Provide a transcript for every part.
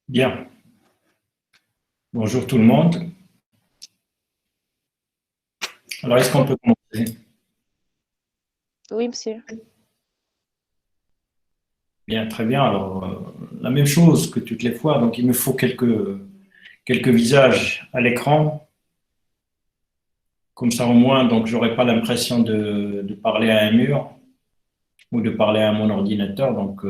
Bien. Bonjour tout le monde. Alors, est-ce qu'on peut commencer? Oui, monsieur. Bien, très bien. Alors, la même chose que toutes les fois. Donc, il me faut quelques visages à l'écran. Comme ça, au moins, donc, j'aurai pas l'impression de parler à un mur ou de parler à mon ordinateur. Donc,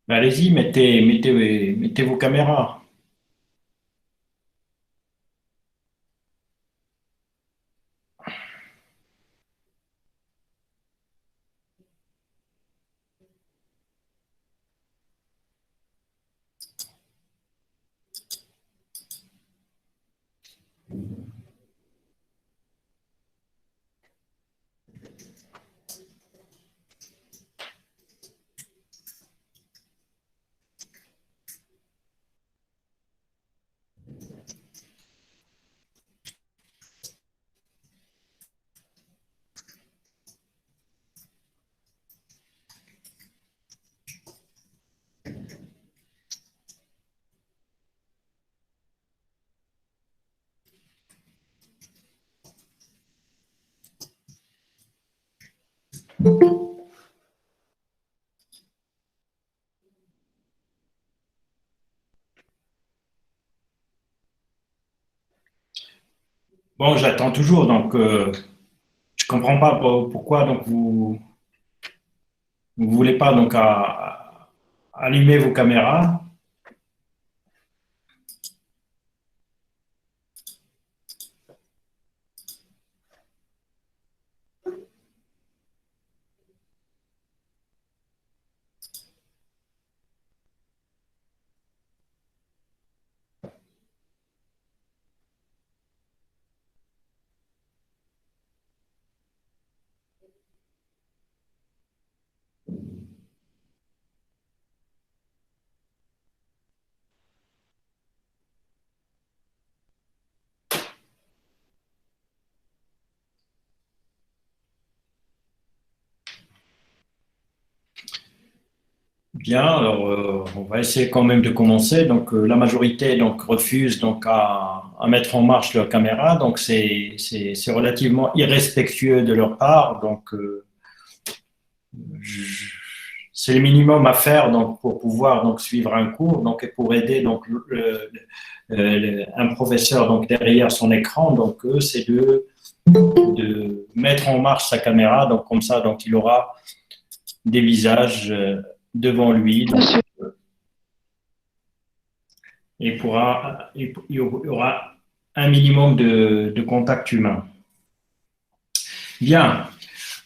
allez-y, mettez vos caméras. Bon, j'attends toujours. Donc, je comprends pas pourquoi donc vous voulez pas donc allumer vos caméras. Bien, alors on va essayer quand même de commencer. Donc la majorité donc refuse donc à mettre en marche leur caméra. Donc c'est relativement irrespectueux de leur part. Donc je- c'est le minimum à faire donc pour pouvoir donc suivre un cours donc et pour aider donc un professeur donc derrière son écran. Donc c'est de mettre en marche sa caméra. Donc comme ça donc il aura des visages devant lui. Donc, et il y aura un minimum de contact humain. Bien.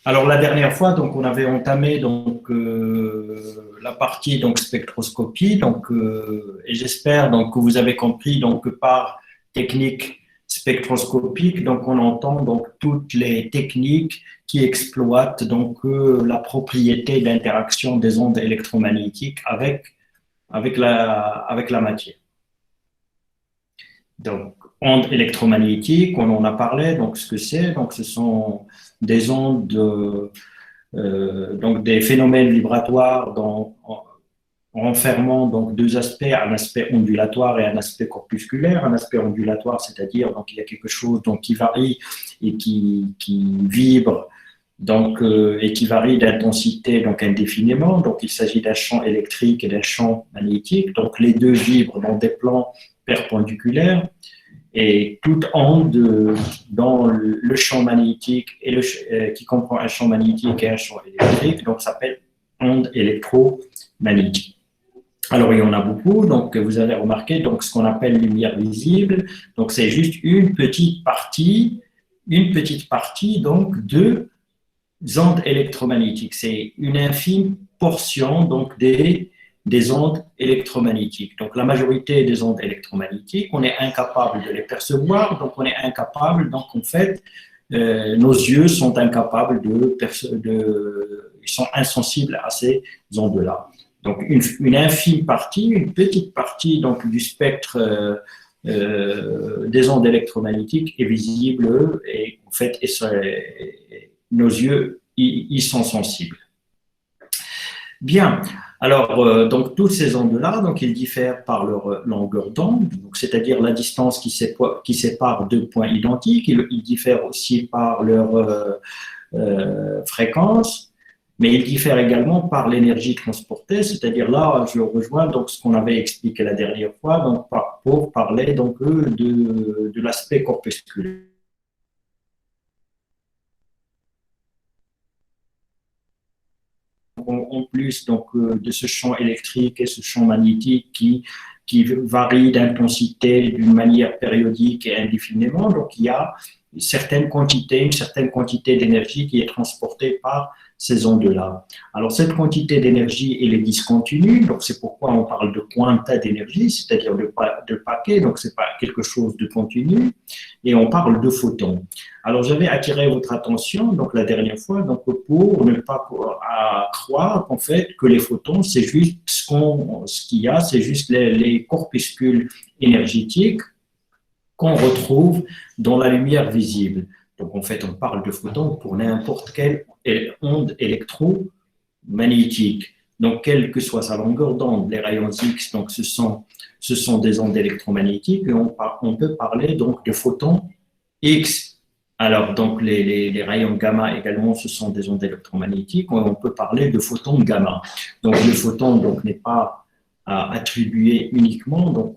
Alors la dernière fois, donc on avait entamé donc la partie donc spectroscopie, donc et j'espère donc que vous avez compris donc que par technique spectroscopique, donc on entend donc toutes les techniques qui exploitent donc la propriété d'interaction des ondes électromagnétiques avec la matière. Donc, ondes électromagnétiques, on en a parlé, donc ce que c'est, donc ce sont des ondes, donc des phénomènes vibratoires renfermant donc deux aspects, un aspect ondulatoire et un aspect corpusculaire. Un aspect ondulatoire, c'est-à-dire donc il y a quelque chose donc qui varie et qui vibre donc et qui varie d'intensité donc indéfiniment. Donc il s'agit d'un champ électrique et d'un champ magnétique. Donc les deux vibrent dans des plans perpendiculaires. Et toute onde dans le champ magnétique qui comprend un champ magnétique et un champ électrique, donc s'appelle onde électromagnétique. Alors il y en a beaucoup, donc vous avez remarqué donc ce qu'on appelle lumière visible. Donc c'est juste une petite partie donc ondes électromagnétiques. C'est une infime portion donc des ondes électromagnétiques. Donc la majorité des ondes électromagnétiques, on est incapable de les percevoir, donc on est incapable, donc en fait, nos yeux sont incapables ils sont insensibles à ces ondes-là. Donc une infime partie, une petite partie donc du spectre des ondes électromagnétiques est visible et en fait nos yeux y sont sensibles. Bien, alors donc toutes ces ondes-là, donc ils diffèrent par leur longueur d'onde, c'est-à-dire la distance qui sépare deux points identiques. Ils diffèrent aussi par leur fréquence, mais ils diffèrent également par l'énergie transportée, c'est-à-dire là, je rejoins donc ce qu'on avait expliqué la dernière fois, donc pour parler donc de l'aspect corpusculaire. En plus donc, de ce champ électrique et ce champ magnétique qui varie d'intensité d'une manière périodique et indéfiniment, donc il y a une certaine quantité d'énergie qui est transportée par ces ondes-là. Alors cette quantité d'énergie, elle est discontinue, donc c'est pourquoi on parle de quanta d'énergie, c'est-à-dire de paquet, donc c'est pas quelque chose de continu, et on parle de photons. Alors j'avais attiré votre attention donc la dernière fois donc pour ne pas croire qu'en fait que les photons c'est juste ce qu'il y a, c'est juste les corpuscules énergétiques qu'on retrouve dans la lumière visible. Donc en fait on parle de photons pour n'importe quelle onde électromagnétique. Donc quelle que soit sa longueur d'onde, les rayons X donc ce sont des ondes électromagnétiques et on peut parler donc de photons X. Alors, donc, les rayons gamma également, ce sont des ondes électromagnétiques. On peut parler de photons gamma. Donc, le photon donc, n'est pas attribué uniquement donc,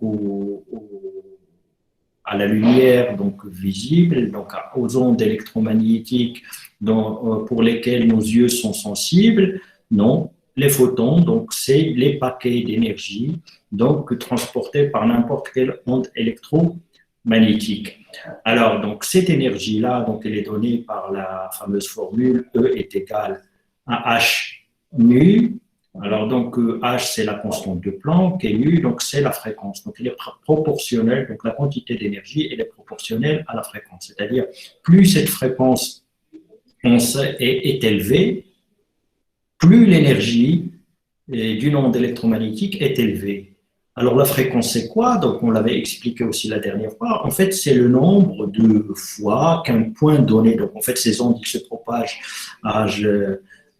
à la lumière donc, visible, donc aux ondes électromagnétiques pour lesquelles nos yeux sont sensibles. Non, les photons, donc, c'est les paquets d'énergie donc, transportés par n'importe quelle onde électromagnétique. Alors, donc, cette énergie-là, donc, elle est donnée par la fameuse formule E est égal à H nu. Alors, donc, H, c'est la constante de Planck, et nu, donc, c'est la fréquence. Donc, elle est proportionnelle, donc, la quantité d'énergie, elle est proportionnelle à la fréquence. C'est-à-dire, plus cette fréquence est élevée, plus l'énergie d'une onde électromagnétique est élevée. Alors, la fréquence, c'est quoi? Donc, on l'avait expliqué aussi la dernière fois. En fait, c'est le nombre de fois qu'un point donné, donc en fait, ces ondes, ils se propagent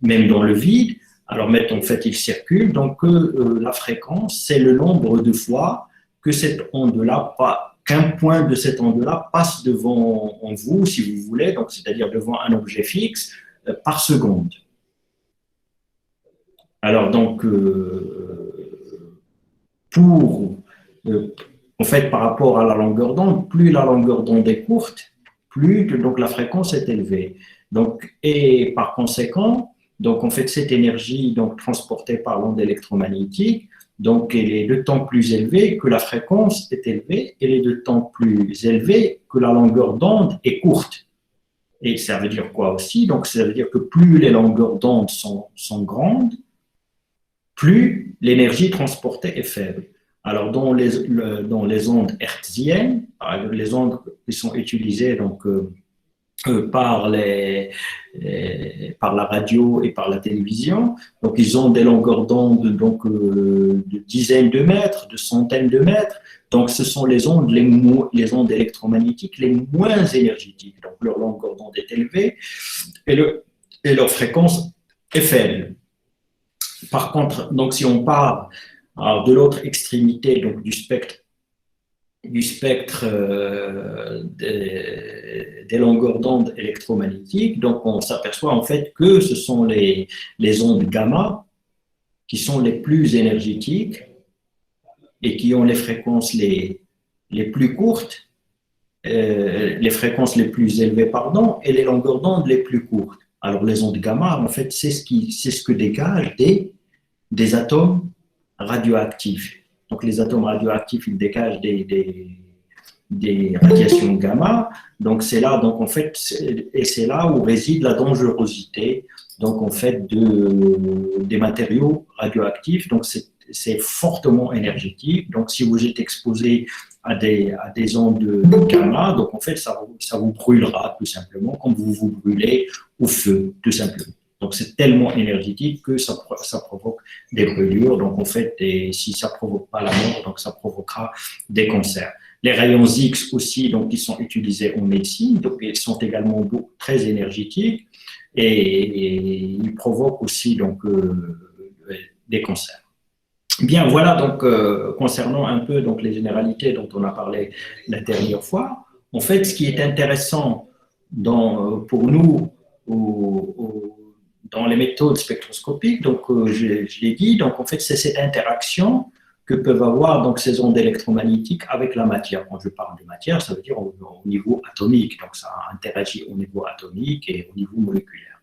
même dans le vide. Alors, en fait, ils circulent. Donc, la fréquence, c'est le nombre de fois que cette onde-là, qu'un point de cette onde-là passe devant vous, si vous voulez, donc c'est-à-dire devant un objet fixe, par seconde. Alors, donc, en fait, par rapport à la longueur d'onde, plus la longueur d'onde est courte, plus donc la fréquence est élevée. Donc, et par conséquent, donc en fait, cette énergie donc transportée par l'onde électromagnétique, donc elle est d'autant plus élevée que la fréquence est élevée, elle est d'autant plus élevée que la longueur d'onde est courte. Et ça veut dire quoi aussi? Donc, ça veut dire que plus les longueurs d'onde sont grandes, plus l'énergie transportée est faible. Alors, dans les ondes hertziennes, les ondes qui sont utilisées donc, par la radio et par la télévision, donc ils ont des longueurs d'onde donc, de dizaines de mètres, de centaines de mètres. Donc, ce sont les ondes électromagnétiques les moins énergétiques. Donc, leur longueur d'onde est élevée et leur fréquence est faible. Par contre, donc, si on part de l'autre extrémité donc, du spectre des longueurs d'onde électromagnétiques, donc on s'aperçoit en fait que ce sont les ondes gamma qui sont les plus énergétiques et qui ont les fréquences les plus courtes, les fréquences les plus élevées, pardon, et les longueurs d'onde les plus courtes. Alors les ondes gamma, en fait, c'est ce que dégagent des atomes radioactifs. Donc les atomes radioactifs, ils dégagent des radiations gamma. Donc c'est là, donc en fait, et c'est là où réside la dangerosité, donc en fait, des matériaux radioactifs. Donc c'est fortement énergétique. Donc si vous êtes exposé à des ondes de gamma, donc en fait, ça vous brûlera tout simplement, comme vous vous brûlez au feu, tout simplement. Donc c'est tellement énergétique que ça provoque des brûlures. Donc en fait, si ça ne provoque pas la mort, donc ça provoquera des cancers. Les rayons X aussi, donc ils sont utilisés en médecine, donc ils sont également très énergétiques et ils provoquent aussi donc des cancers. Bien, voilà donc concernant un peu donc les généralités dont on a parlé la dernière fois. En fait, ce qui est intéressant pour nous dans les méthodes spectroscopiques, donc je l'ai dit, donc en fait c'est cette interaction que peuvent avoir donc ces ondes électromagnétiques avec la matière. Quand je parle de matière, ça veut dire au niveau atomique, donc ça interagit au niveau atomique et au niveau moléculaire.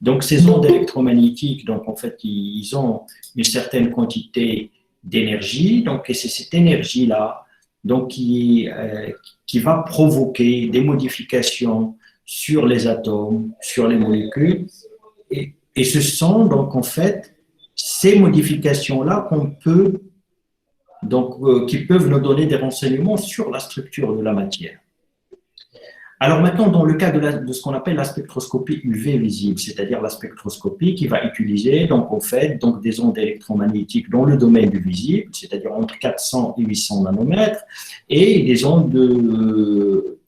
Donc ces ondes électromagnétiques, donc en fait ils ont une certaine quantité d'énergie, donc et c'est cette énergie-là donc qui va provoquer des modifications sur les atomes, sur les molécules, et ce sont donc en fait ces modifications-là qui peuvent nous donner des renseignements sur la structure de la matière. Alors maintenant, dans le cas de ce qu'on appelle la spectroscopie UV visible, c'est-à-dire la spectroscopie qui va utiliser donc en fait donc des ondes électromagnétiques dans le domaine du visible, c'est-à-dire entre 400 et 800 nanomètres, et des ondes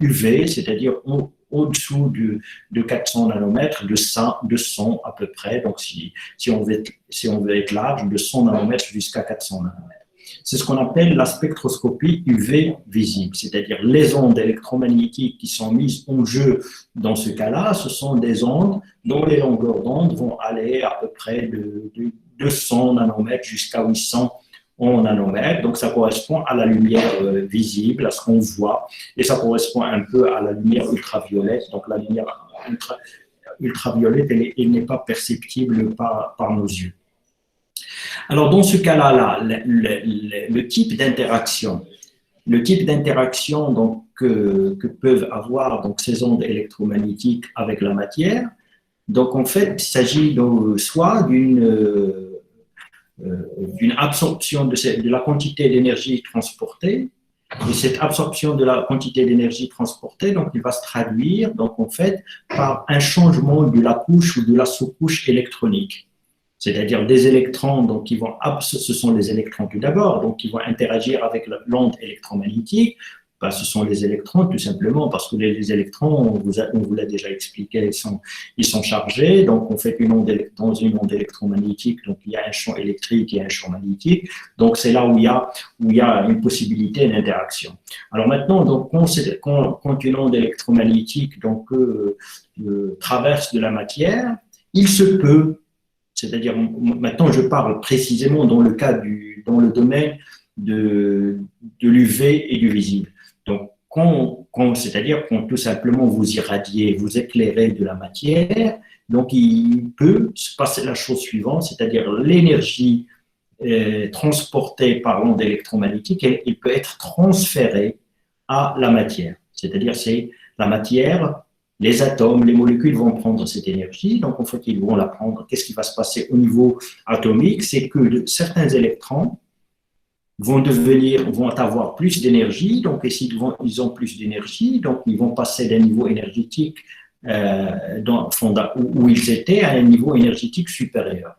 UV, c'est-à-dire au-dessous de 400 nanomètres, de 100 à peu près, donc si on veut être large, de 100 nanomètres jusqu'à 400 nanomètres. C'est ce qu'on appelle la spectroscopie UV visible, c'est-à-dire les ondes électromagnétiques qui sont mises en jeu dans ce cas-là, ce sont des ondes dont les longueurs d'onde vont aller à peu près de 200 nanomètres jusqu'à 800 nanomètres. Donc ça correspond à la lumière visible, à ce qu'on voit, et ça correspond un peu à la lumière ultraviolette. Donc la lumière ultraviolette, elle n'est pas perceptible par nos yeux. Alors, dans ce cas-là, le type d'interaction donc, que peuvent avoir donc, ces ondes électromagnétiques avec la matière, donc en fait, il s'agit soit d'une absorption de la quantité d'énergie transportée, et cette absorption de la quantité d'énergie transportée, donc, il va se traduire donc, en fait, par un changement de la couche ou de la sous-couche électronique. C'est-à-dire des électrons, donc ce sont les électrons tout d'abord, donc qui vont interagir avec l'onde électromagnétique. Ben, ce sont les électrons tout simplement parce que les électrons, on vous l'a déjà expliqué, ils sont chargés. Donc on fait dans une onde électromagnétique, donc il y a un champ électrique et un champ magnétique. Donc c'est là où il y a une possibilité d'interaction. Alors maintenant, donc quand une onde électromagnétique donc traverse de la matière, il se peut, c'est-à-dire, maintenant je parle précisément dans le domaine de l'UV et du visible. Donc, c'est-à-dire quand tout simplement vous irradiez, vous éclairez de la matière, donc il peut se passer la chose suivante, c'est-à-dire l'énergie transportée par l'onde électromagnétique, elle peut être transférée à la matière. C'est-à-dire, c'est la matière. Les atomes, les molécules vont prendre cette énergie, donc en fait, ils vont la prendre. Qu'est-ce qui va se passer au niveau atomique? C'est que certains électrons vont avoir plus d'énergie, donc et s'ils ont plus d'énergie, donc ils vont passer d'un niveau énergétique où ils étaient à un niveau énergétique supérieur.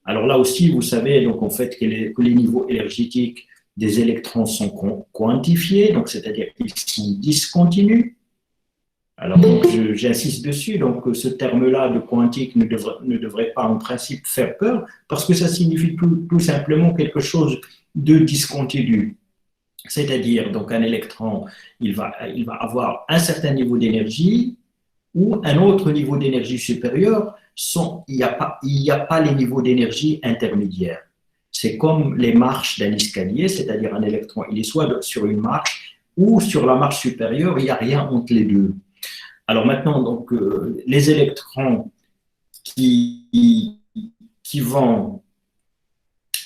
Alors là aussi, vous savez donc en fait que les niveaux énergétiques des électrons sont quantifiés, donc c'est-à-dire qu'ils sont discontinus. Alors, j'insiste dessus, donc ce terme-là de quantique ne devrait pas en principe faire peur, parce que ça signifie tout simplement quelque chose de discontinu. C'est-à-dire, donc un électron, il va avoir un certain niveau d'énergie ou un autre niveau d'énergie supérieur, il n'y a pas les niveaux d'énergie intermédiaires. C'est comme les marches d'un escalier, c'est-à-dire un électron, il est soit sur une marche ou sur la marche supérieure, il n'y a rien entre les deux. Alors maintenant, donc, les électrons qui vont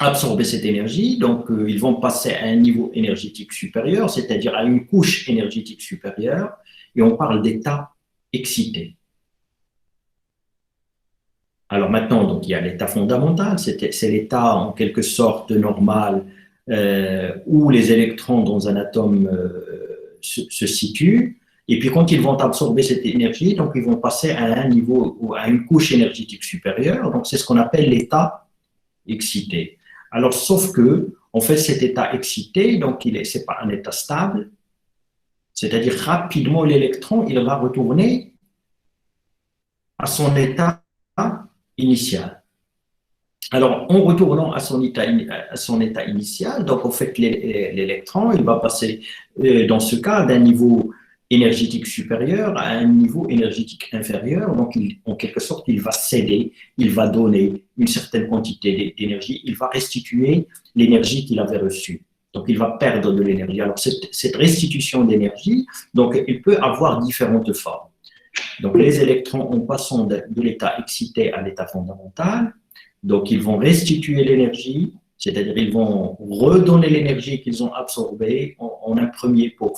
absorber cette énergie, donc ils vont passer à un niveau énergétique supérieur, c'est-à-dire à une couche énergétique supérieure, et on parle d'état excité. Alors maintenant, donc, il y a l'état fondamental, c'est l'état en quelque sorte normal où les électrons dans un atome se situent, et puis quand ils vont absorber cette énergie, donc ils vont passer à un niveau ou à une couche énergétique supérieure, donc c'est ce qu'on appelle l'état excité. Alors, sauf que, en fait, cet état excité, donc c'est pas un état stable, c'est-à-dire rapidement l'électron, il va retourner à son état initial. Alors, en retournant à son état initial, donc en fait, l'électron, il va passer, dans ce cas, d'un niveau énergétique supérieur à un niveau énergétique inférieur. Donc, en quelque sorte, il va céder, il va donner une certaine quantité d'énergie, il va restituer l'énergie qu'il avait reçue. Donc, il va perdre de l'énergie. Alors, cette restitution d'énergie, donc, il peut avoir différentes formes. Donc, les électrons, en passant de l'état excité à l'état fondamental, donc ils vont restituer l'énergie, c'est-à-dire ils vont redonner l'énergie qu'ils ont absorbée en un premier pour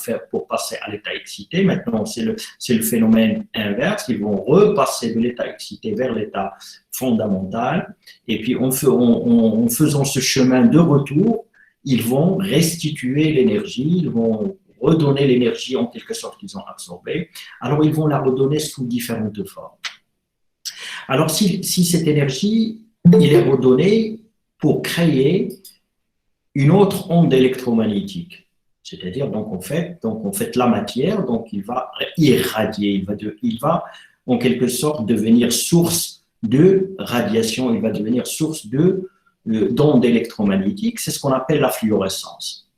passer à l'état excité. Maintenant, c'est le phénomène inverse. Ils vont repasser de l'état excité vers l'état fondamental. Et puis, en faisant ce chemin de retour, ils vont restituer l'énergie, ils vont redonner l'énergie en quelque sorte qu'ils ont absorbée. Alors, ils vont la redonner sous différentes formes. Alors, si cette énergie, il est redonné pour créer une autre onde électromagnétique. C'est-à-dire, donc, en fait, la matière, donc, il va irradier, il va en quelque sorte devenir source de radiation, il va devenir source d'ondes électromagnétiques. C'est ce qu'on appelle la fluorescence.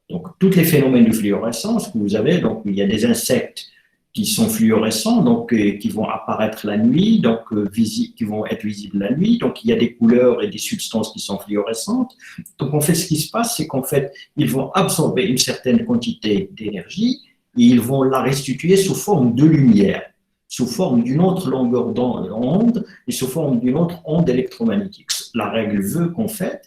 Donc, tous les phénomènes de fluorescence que vous avez, donc, il y a des insectes qui sont fluorescents, donc qui vont apparaître la nuit, donc qui vont être visibles la nuit. Donc, il y a des couleurs et des substances qui sont fluorescentes. Donc, en fait, ce qui se passe, c'est qu'en fait, ils vont absorber une certaine quantité d'énergie et ils vont la restituer sous forme de lumière, sous forme d'une autre longueur d'onde et sous forme d'une autre onde électromagnétique. La règle veut qu'en fait,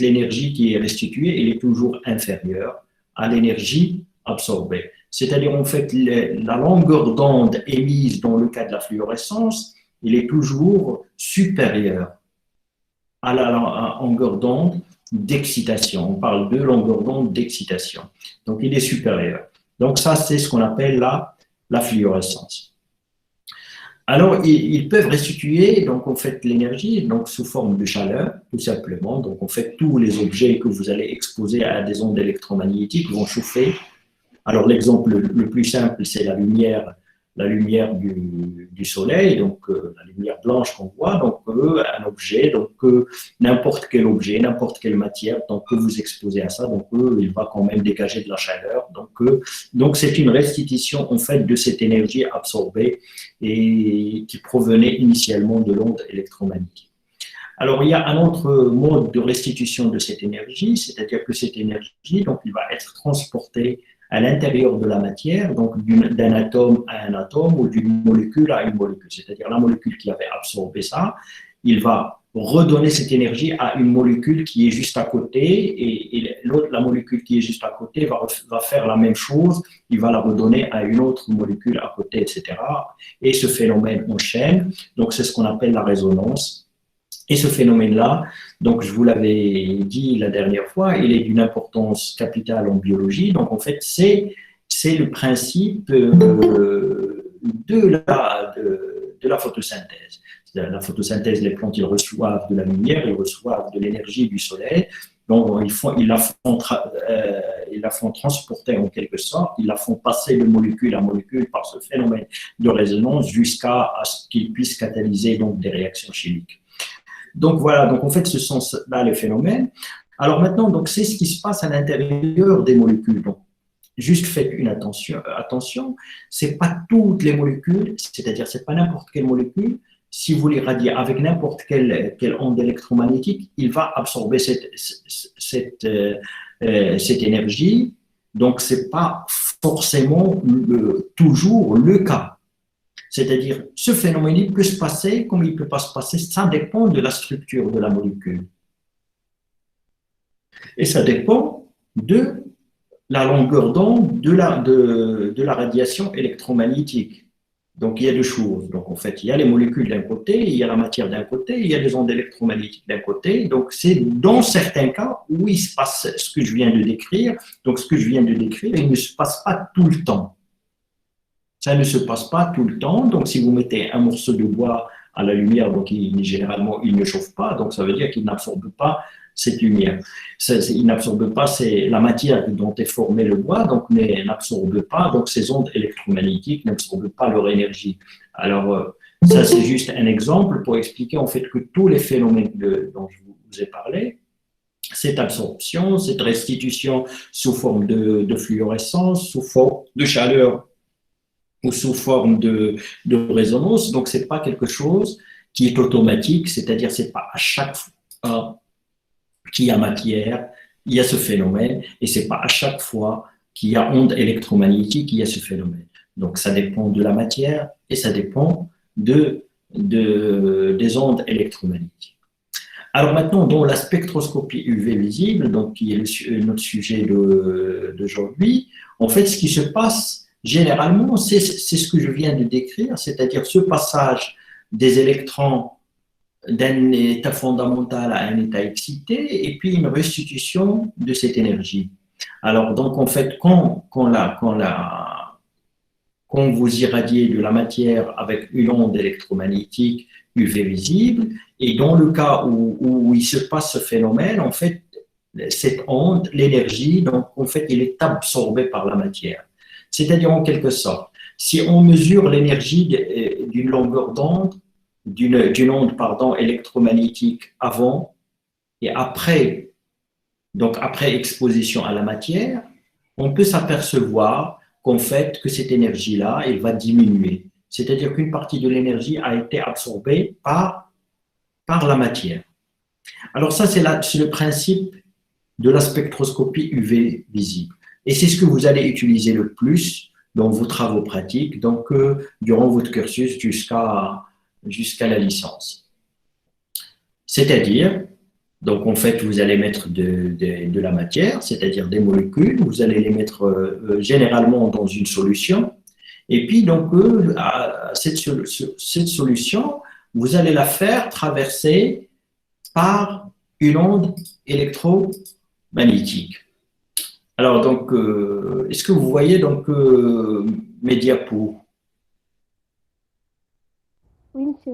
l'énergie qui est restituée, elle est toujours inférieure à l'énergie absorbée. C'est-à-dire, en fait, la longueur d'onde émise dans le cas de la fluorescence, elle est toujours supérieure à la longueur d'onde d'excitation. On parle de longueur d'onde d'excitation. Donc, il est supérieur. Donc, ça, c'est ce qu'on appelle la fluorescence. Alors, ils peuvent restituer, donc, en fait, l'énergie, donc, sous forme de chaleur, tout simplement. Donc, en fait, tous les objets que vous allez exposer à des ondes électromagnétiques vont chauffer. Alors, l'exemple le plus simple, c'est la lumière du soleil, donc la lumière blanche qu'on voit, donc un objet, donc n'importe quel objet, n'importe quelle matière, donc que vous exposez à ça, donc il va quand même dégager de la chaleur. Donc c'est une restitution en fait de cette énergie absorbée et qui provenait initialement de l'onde électromagnétique. Alors, il y a un autre mode de restitution de cette énergie, c'est-à-dire que cette énergie, donc, il va être transportée à l'intérieur de la matière, donc d'un atome à un atome ou d'une molécule à une molécule. C'est-à-dire la molécule qui avait absorbé ça, il va redonner cette énergie à une molécule qui est juste à côté et la molécule qui est juste à côté va faire la même chose, il va la redonner à une autre molécule à côté, etc. Et ce phénomène enchaîne, donc c'est ce qu'on appelle la résonance. Et ce phénomène-là, donc je vous l'avais dit la dernière fois, il est d'une importance capitale en biologie. Donc en fait, c'est le principe de la photosynthèse. La photosynthèse, les plantes, ils reçoivent de la lumière, ils reçoivent de l'énergie du soleil. Donc ils la font transporter en quelque sorte, ils la font passer de molécule à molécule par ce phénomène de résonance jusqu'à ce qu'ils puissent catalyser donc des réactions chimiques. Donc voilà, donc en fait, ce sont là les phénomènes. Alors maintenant, donc c'est ce qui se passe à l'intérieur des molécules. Donc, juste faites une attention, c'est pas toutes les molécules, c'est-à-dire c'est pas n'importe quelle molécule. Si vous l'irradiez avec n'importe quelle onde électromagnétique, il va absorber cette énergie. Donc c'est pas forcément toujours le cas. C'est-à-dire, ce phénomène, il peut se passer comme il ne peut pas se passer, ça dépend de la structure de la molécule. Et ça dépend de la longueur d'onde de la radiation électromagnétique. Donc, il y a deux choses. Donc, en fait, il y a les molécules d'un côté, il y a la matière d'un côté, il y a les ondes électromagnétiques d'un côté. Donc, c'est dans certains cas où il se passe ce que je viens de décrire. Donc, ce que je viens de décrire, il ne se passe pas tout le temps. Ça ne se passe pas tout le temps. Donc, si vous mettez un morceau de bois à la lumière, donc généralement, il ne chauffe pas. Donc, ça veut dire qu'il n'absorbe pas cette lumière. Il n'absorbe pas la matière dont est formé le bois, donc n'absorbe pas, donc ces ondes électromagnétiques n'absorbent pas leur énergie. Alors, ça, c'est juste un exemple pour expliquer en fait que tous les phénomènes dont je vous ai parlé, cette absorption, cette restitution sous forme de fluorescence, sous forme de chaleur ou sous forme de résonance, donc c'est pas quelque chose qui est automatique, c'est-à-dire c'est pas à chaque fois qu'il y a matière, il y a ce phénomène, et c'est pas à chaque fois qu'il y a onde électromagnétique, il y a ce phénomène. Donc ça dépend de la matière et ça dépend des ondes électromagnétiques. Alors maintenant, dans la spectroscopie UV visible, donc qui est notre sujet d'aujourd'hui, en fait, ce qui se passe généralement, c'est ce que je viens de décrire, c'est-à-dire ce passage des électrons d'un état fondamental à un état excité, et puis une restitution de cette énergie. Alors, donc, en fait, quand vous irradiez de la matière avec une onde électromagnétique UV visible, et dans le cas où il se passe ce phénomène, en fait, cette onde, l'énergie, donc, en fait, elle est absorbée par la matière. C'est-à-dire, en quelque sorte, si on mesure l'énergie d'une longueur d'onde, d'une onde électromagnétique avant et après, donc après exposition à la matière, on peut s'apercevoir qu'en fait, que cette énergie-là, elle va diminuer. C'est-à-dire qu'une partie de l'énergie a été absorbée par la matière. Alors ça, c'est le principe de la spectroscopie UV visible. Et c'est ce que vous allez utiliser le plus dans vos travaux pratiques, donc durant votre cursus jusqu'à la licence. C'est-à-dire, donc en fait, vous allez mettre de la matière, c'est-à-dire des molécules, vous allez les mettre généralement dans une solution, et puis donc cette solution, vous allez la faire traverser par une onde électromagnétique. Alors donc, est-ce que vous voyez donc mes diapos? Oui, monsieur.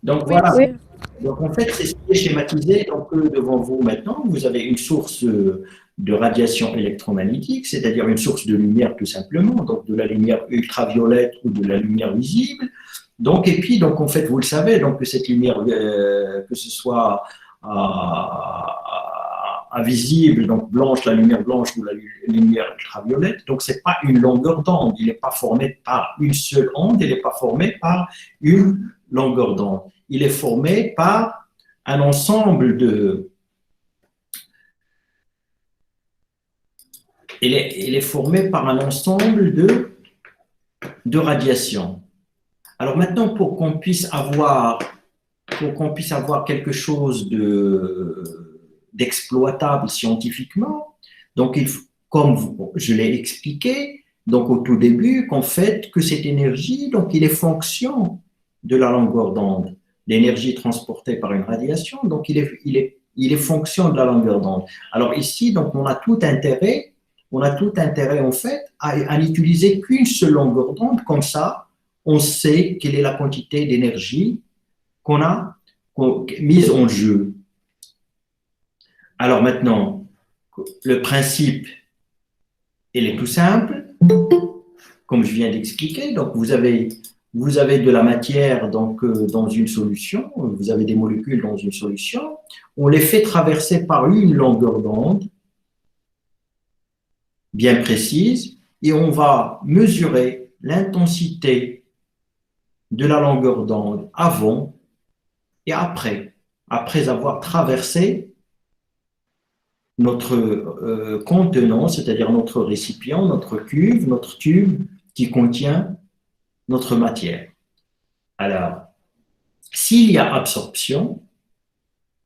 Donc Oui, voilà. monsieur. Donc en fait, c'est ce qui est schématisé. Donc devant vous maintenant, vous avez une source de radiation électromagnétique, c'est-à-dire une source de lumière tout simplement, donc de la lumière ultraviolette ou de la lumière visible. Donc et puis donc en fait, vous le savez, donc que cette lumière, que ce soit invisible, donc blanche, la lumière blanche ou la lumière ultraviolette, donc c'est pas une longueur d'onde, il n'est pas formé par une seule onde, il n'est pas formé par une longueur d'onde. Il est formé par un ensemble il est formé par un ensemble de radiations. Alors maintenant, pour qu'on puisse avoir quelque chose d'exploitable scientifiquement, donc comme je l'ai expliqué, donc au tout début, qu'en fait, que cette énergie, donc il est fonction de la longueur d'onde. L'énergie transportée par une radiation, donc il est fonction de la longueur d'onde. Alors ici, donc on a tout intérêt en fait à n'utiliser qu'une seule longueur d'onde, comme ça, on sait quelle est la quantité d'énergie qu'on a mise en jeu. Alors maintenant, le principe, il est tout simple, comme je viens d'expliquer. Donc vous avez de la matière donc, dans une solution, vous avez des molécules dans une solution, on les fait traverser par une longueur d'onde bien précise et on va mesurer l'intensité de la longueur d'onde avant et après avoir traversé notre contenant, c'est-à-dire notre récipient, notre cuve, notre tube qui contient notre matière. Alors, s'il y a absorption,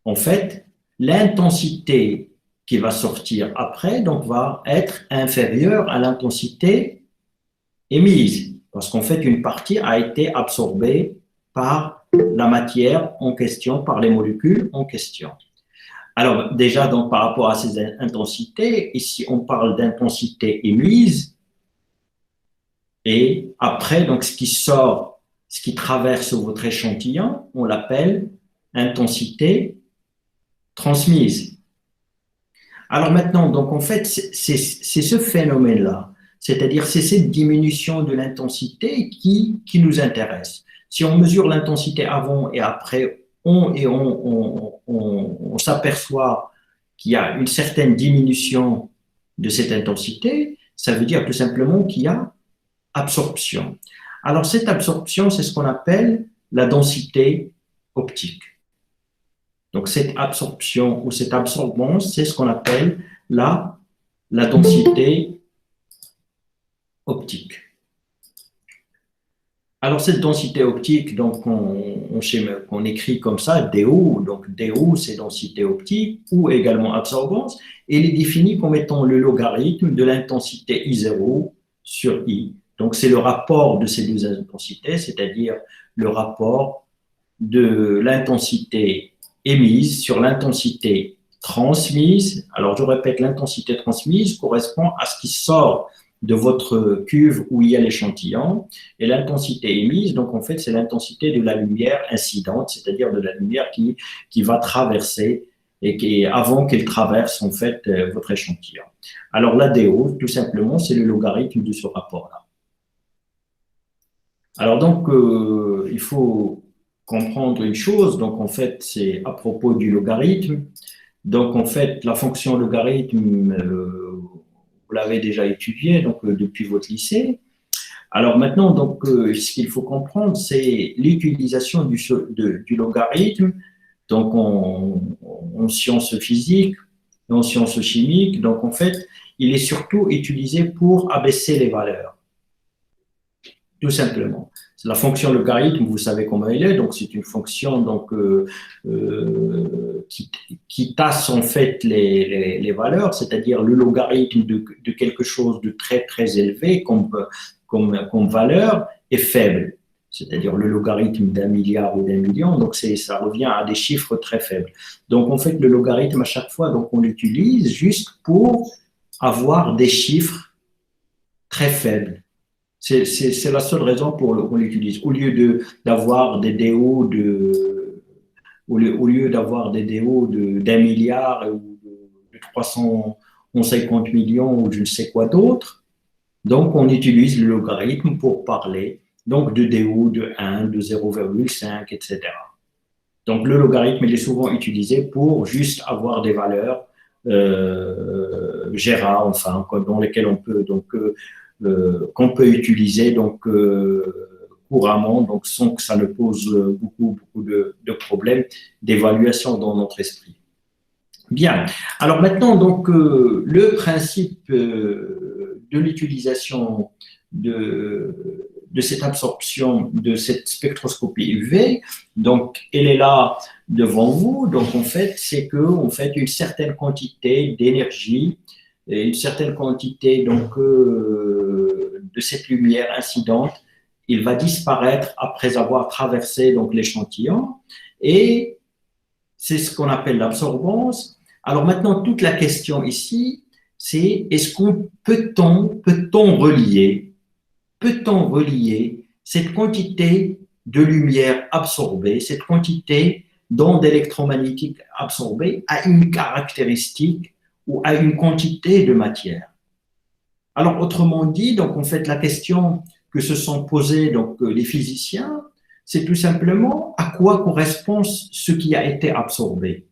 en fait, l'intensité qui va sortir après, donc va être inférieure à l'intensité émise, parce qu'en fait, une partie a été absorbée par la matière en question, par les molécules en question. Alors déjà, donc, par rapport à ces intensités, ici on parle d'intensité émise, et après, donc, ce qui sort, ce qui traverse votre échantillon, on l'appelle intensité transmise. Alors maintenant, donc en fait, c'est ce phénomène-là, c'est-à-dire c'est cette diminution de l'intensité qui nous intéresse. Si on mesure l'intensité avant et après, on s'aperçoit qu'il y a une certaine diminution de cette intensité, ça veut dire tout simplement qu'il y a absorption. Alors cette absorption, c'est ce qu'on appelle la densité optique. Donc cette absorption ou cette absorbance, c'est ce qu'on appelle la densité optique. Alors cette densité optique, donc on écrit comme ça, DO, donc DO c'est densité optique ou également absorbance, et il est défini comme étant le logarithme de l'intensité I0 sur I. Donc c'est le rapport de ces deux intensités, c'est-à-dire le rapport de l'intensité émise sur l'intensité transmise. Alors je répète, l'intensité transmise correspond à ce qui sort de votre cuve où il y a l'échantillon, et l'intensité émise, donc en fait c'est l'intensité de la lumière incidente, c'est-à-dire de la lumière qui va traverser et qui, avant qu'elle traverse en fait votre échantillon. Alors l'ADO, tout simplement, c'est le logarithme de ce rapport-là. Alors donc, il faut comprendre une chose, donc en fait, c'est à propos du logarithme. Donc en fait, la fonction logarithme, vous l'avez déjà étudiée donc, depuis votre lycée. Alors maintenant, donc, ce qu'il faut comprendre, c'est l'utilisation du logarithme donc en sciences physiques, en sciences chimiques. Donc en fait, il est surtout utilisé pour abaisser les valeurs. Tout simplement. La fonction logarithme, vous savez comment elle est, donc c'est une fonction donc, qui tasse en fait les valeurs, c'est-à-dire le logarithme de quelque chose de très très élevé comme valeur est faible, c'est-à-dire le logarithme d'un milliard ou d'un million, donc ça revient à des chiffres très faibles. Donc en fait le logarithme à chaque fois, donc on l'utilise juste pour avoir des chiffres très faibles. C'est la seule raison pour qu'on l'utilise. Au lieu d'avoir des DO au lieu d'avoir des DO d'un milliard ou de 350 millions ou je ne sais quoi d'autre, donc on utilise le logarithme pour parler donc de DO de 1, de 0,5, etc. Donc le logarithme il est souvent utilisé pour juste avoir des valeurs gérables, enfin, dans lesquelles on peut donc qu'on peut utiliser donc couramment, donc sans que ça ne pose beaucoup de problèmes d'évaluation dans notre esprit. Bien. Alors maintenant donc le principe de l'utilisation de cette absorption de cette spectroscopie UV, donc elle est là devant vous. Donc en fait c'est que en fait une certaine quantité d'énergie et une certaine quantité donc, de cette lumière incidente, il va disparaître après avoir traversé donc, l'échantillon. Et c'est ce qu'on appelle l'absorbance. Alors maintenant, toute la question ici, c'est est-ce qu'on peut-on relier cette quantité de lumière absorbée, cette quantité d'ondes électromagnétiques absorbées à une caractéristique ou à une quantité de matière. Alors, autrement dit, donc, en fait, la question que se sont posées donc, les physiciens, c'est tout simplement à quoi correspond ce qui a été absorbé.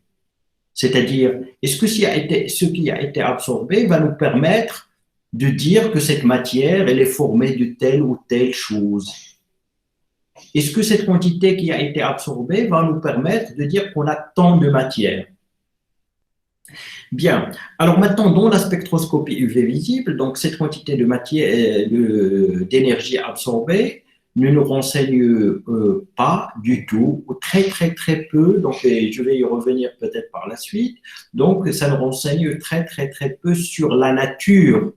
C'est-à-dire, est-ce que ce qui a été absorbé va nous permettre de dire que cette matière, elle est formée de telle ou telle chose? Est-ce que cette quantité qui a été absorbée va nous permettre de dire qu'on a tant de matière? Bien. Alors maintenant, dans la spectroscopie UV visible, donc cette quantité de matière, d'énergie absorbée ne nous renseigne pas du tout, ou très très très peu, donc et je vais y revenir peut-être par la suite, donc ça nous renseigne très très très peu sur la nature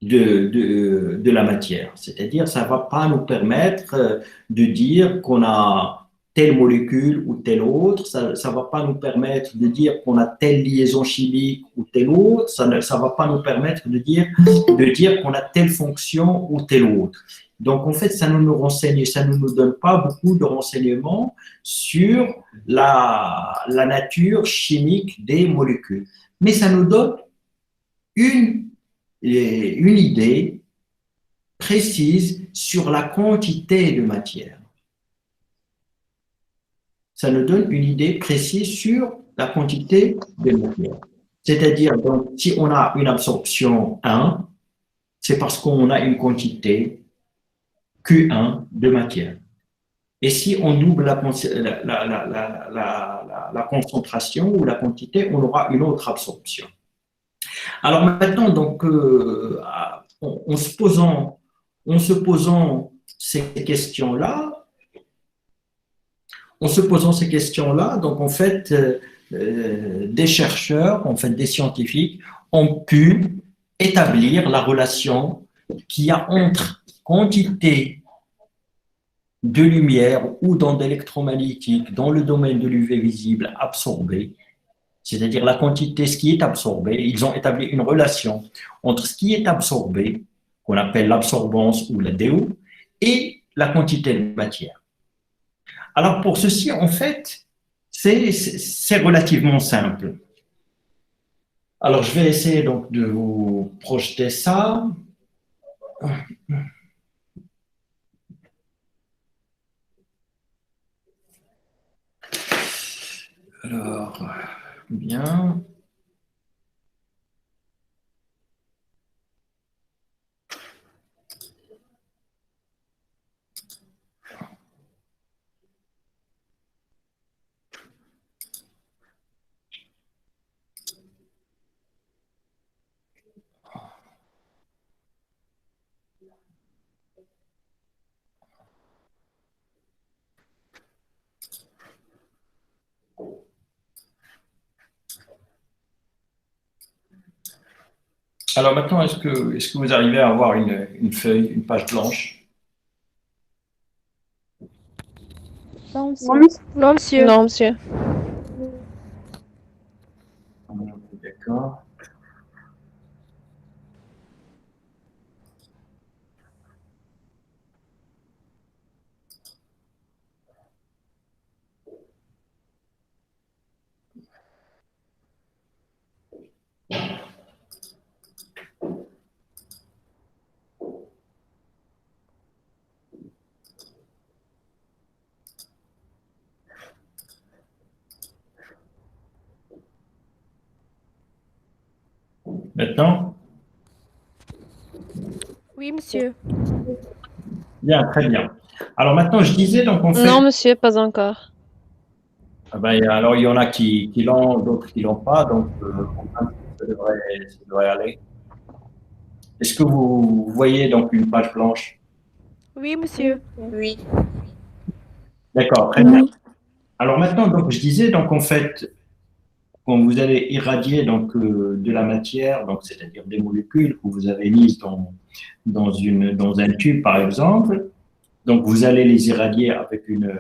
de la matière. C'est-à-dire, ça ne va pas nous permettre de dire qu'on a telle molécule ou telle autre, ça ne va pas nous permettre de dire qu'on a telle liaison chimique ou telle autre, ça ne va pas nous permettre de dire qu'on a telle fonction ou telle autre. Donc, en fait, ça ne nous renseigne, ça ne nous donne pas beaucoup de renseignements sur la nature chimique des molécules. Mais ça nous donne une une idée précise sur la quantité de matière. Ça nous donne une idée précise sur la quantité de matière. C'est-à-dire, donc, si on a une absorption 1, c'est parce qu'on a une quantité Q1 de matière. Et si on double la concentration ou la quantité, on aura une autre absorption. Alors maintenant, donc, en se posant ces questions-là, donc en fait, des chercheurs, en fait, des scientifiques ont pu établir la relation qu'il y a entre quantité de lumière ou d'ondes électromagnétiques dans le domaine de l'UV visible absorbée, c'est-à-dire la quantité, ce qui est absorbé. Ils ont établi une relation entre ce qui est absorbé, qu'on appelle l'absorbance ou la DO, et la quantité de matière. Alors pour ceci, en fait, c'est relativement simple. Alors je vais essayer donc de vous projeter ça. Alors, bien. Alors maintenant, est-ce que vous arrivez à avoir une feuille, une page blanche? Non, monsieur. Non, monsieur. Non, monsieur. D'accord. Maintenant? Oui, monsieur. Bien, très bien. Alors maintenant, je disais, donc on fait. Non, monsieur, pas encore. Ah ben, alors il y en a qui l'ont, d'autres qui l'ont pas, donc ça devrait aller. Est-ce que vous voyez donc une page blanche? Oui, monsieur. Oui. D'accord, très bien. Alors maintenant, donc je disais, donc en fait, quand vous allez irradier donc de la matière, donc c'est-à-dire des molécules que vous avez mises dans un tube par exemple, donc vous allez les irradier avec une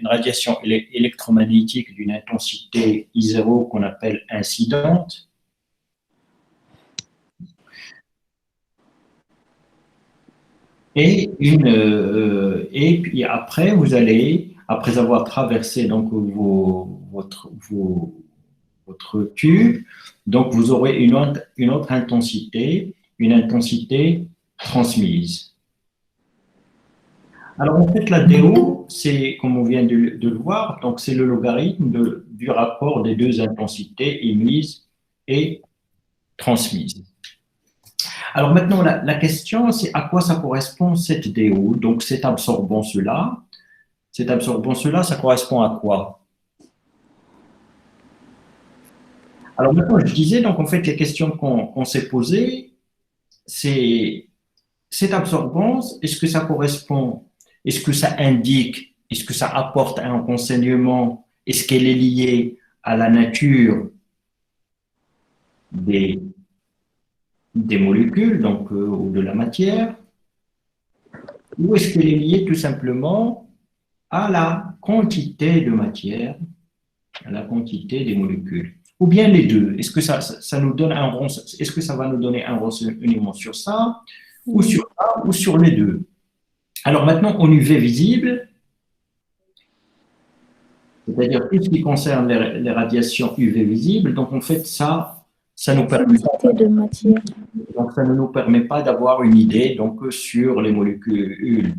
radiation électromagnétique d'une intensité I0 qu'on appelle incidente. Et puis après, vous allez, après avoir traversé donc votre tube, donc vous aurez une autre intensité, une intensité transmise. Alors en fait, la DO, c'est, comme on vient de le voir, donc c'est le logarithme du rapport des deux intensités émises et transmises. Alors maintenant, la question, c'est à quoi ça correspond cette DO? Donc cette absorbance-là, ça correspond à quoi? Alors maintenant, je disais, donc en fait, les questions qu'on s'est posées, c'est cette absorbance, est-ce que ça correspond, est-ce que ça indique, est-ce que ça apporte un renseignement, est-ce qu'elle est liée à la nature des, des molécules, donc, ou de la matière, ou est-ce qu'elle est liée tout simplement à la quantité de matière, à la quantité des molécules? Ou bien les deux? Est-ce que ça nous donne est-ce que ça va nous donner un renseignement sur ça, ou sur ça, ou sur les deux? Alors maintenant, en UV visible, c'est-à-dire tout ce qui concerne les radiations UV visibles, donc en fait, ça nous permet, de matière. donc ça ne nous permet pas d'avoir une idée donc, sur les molécules.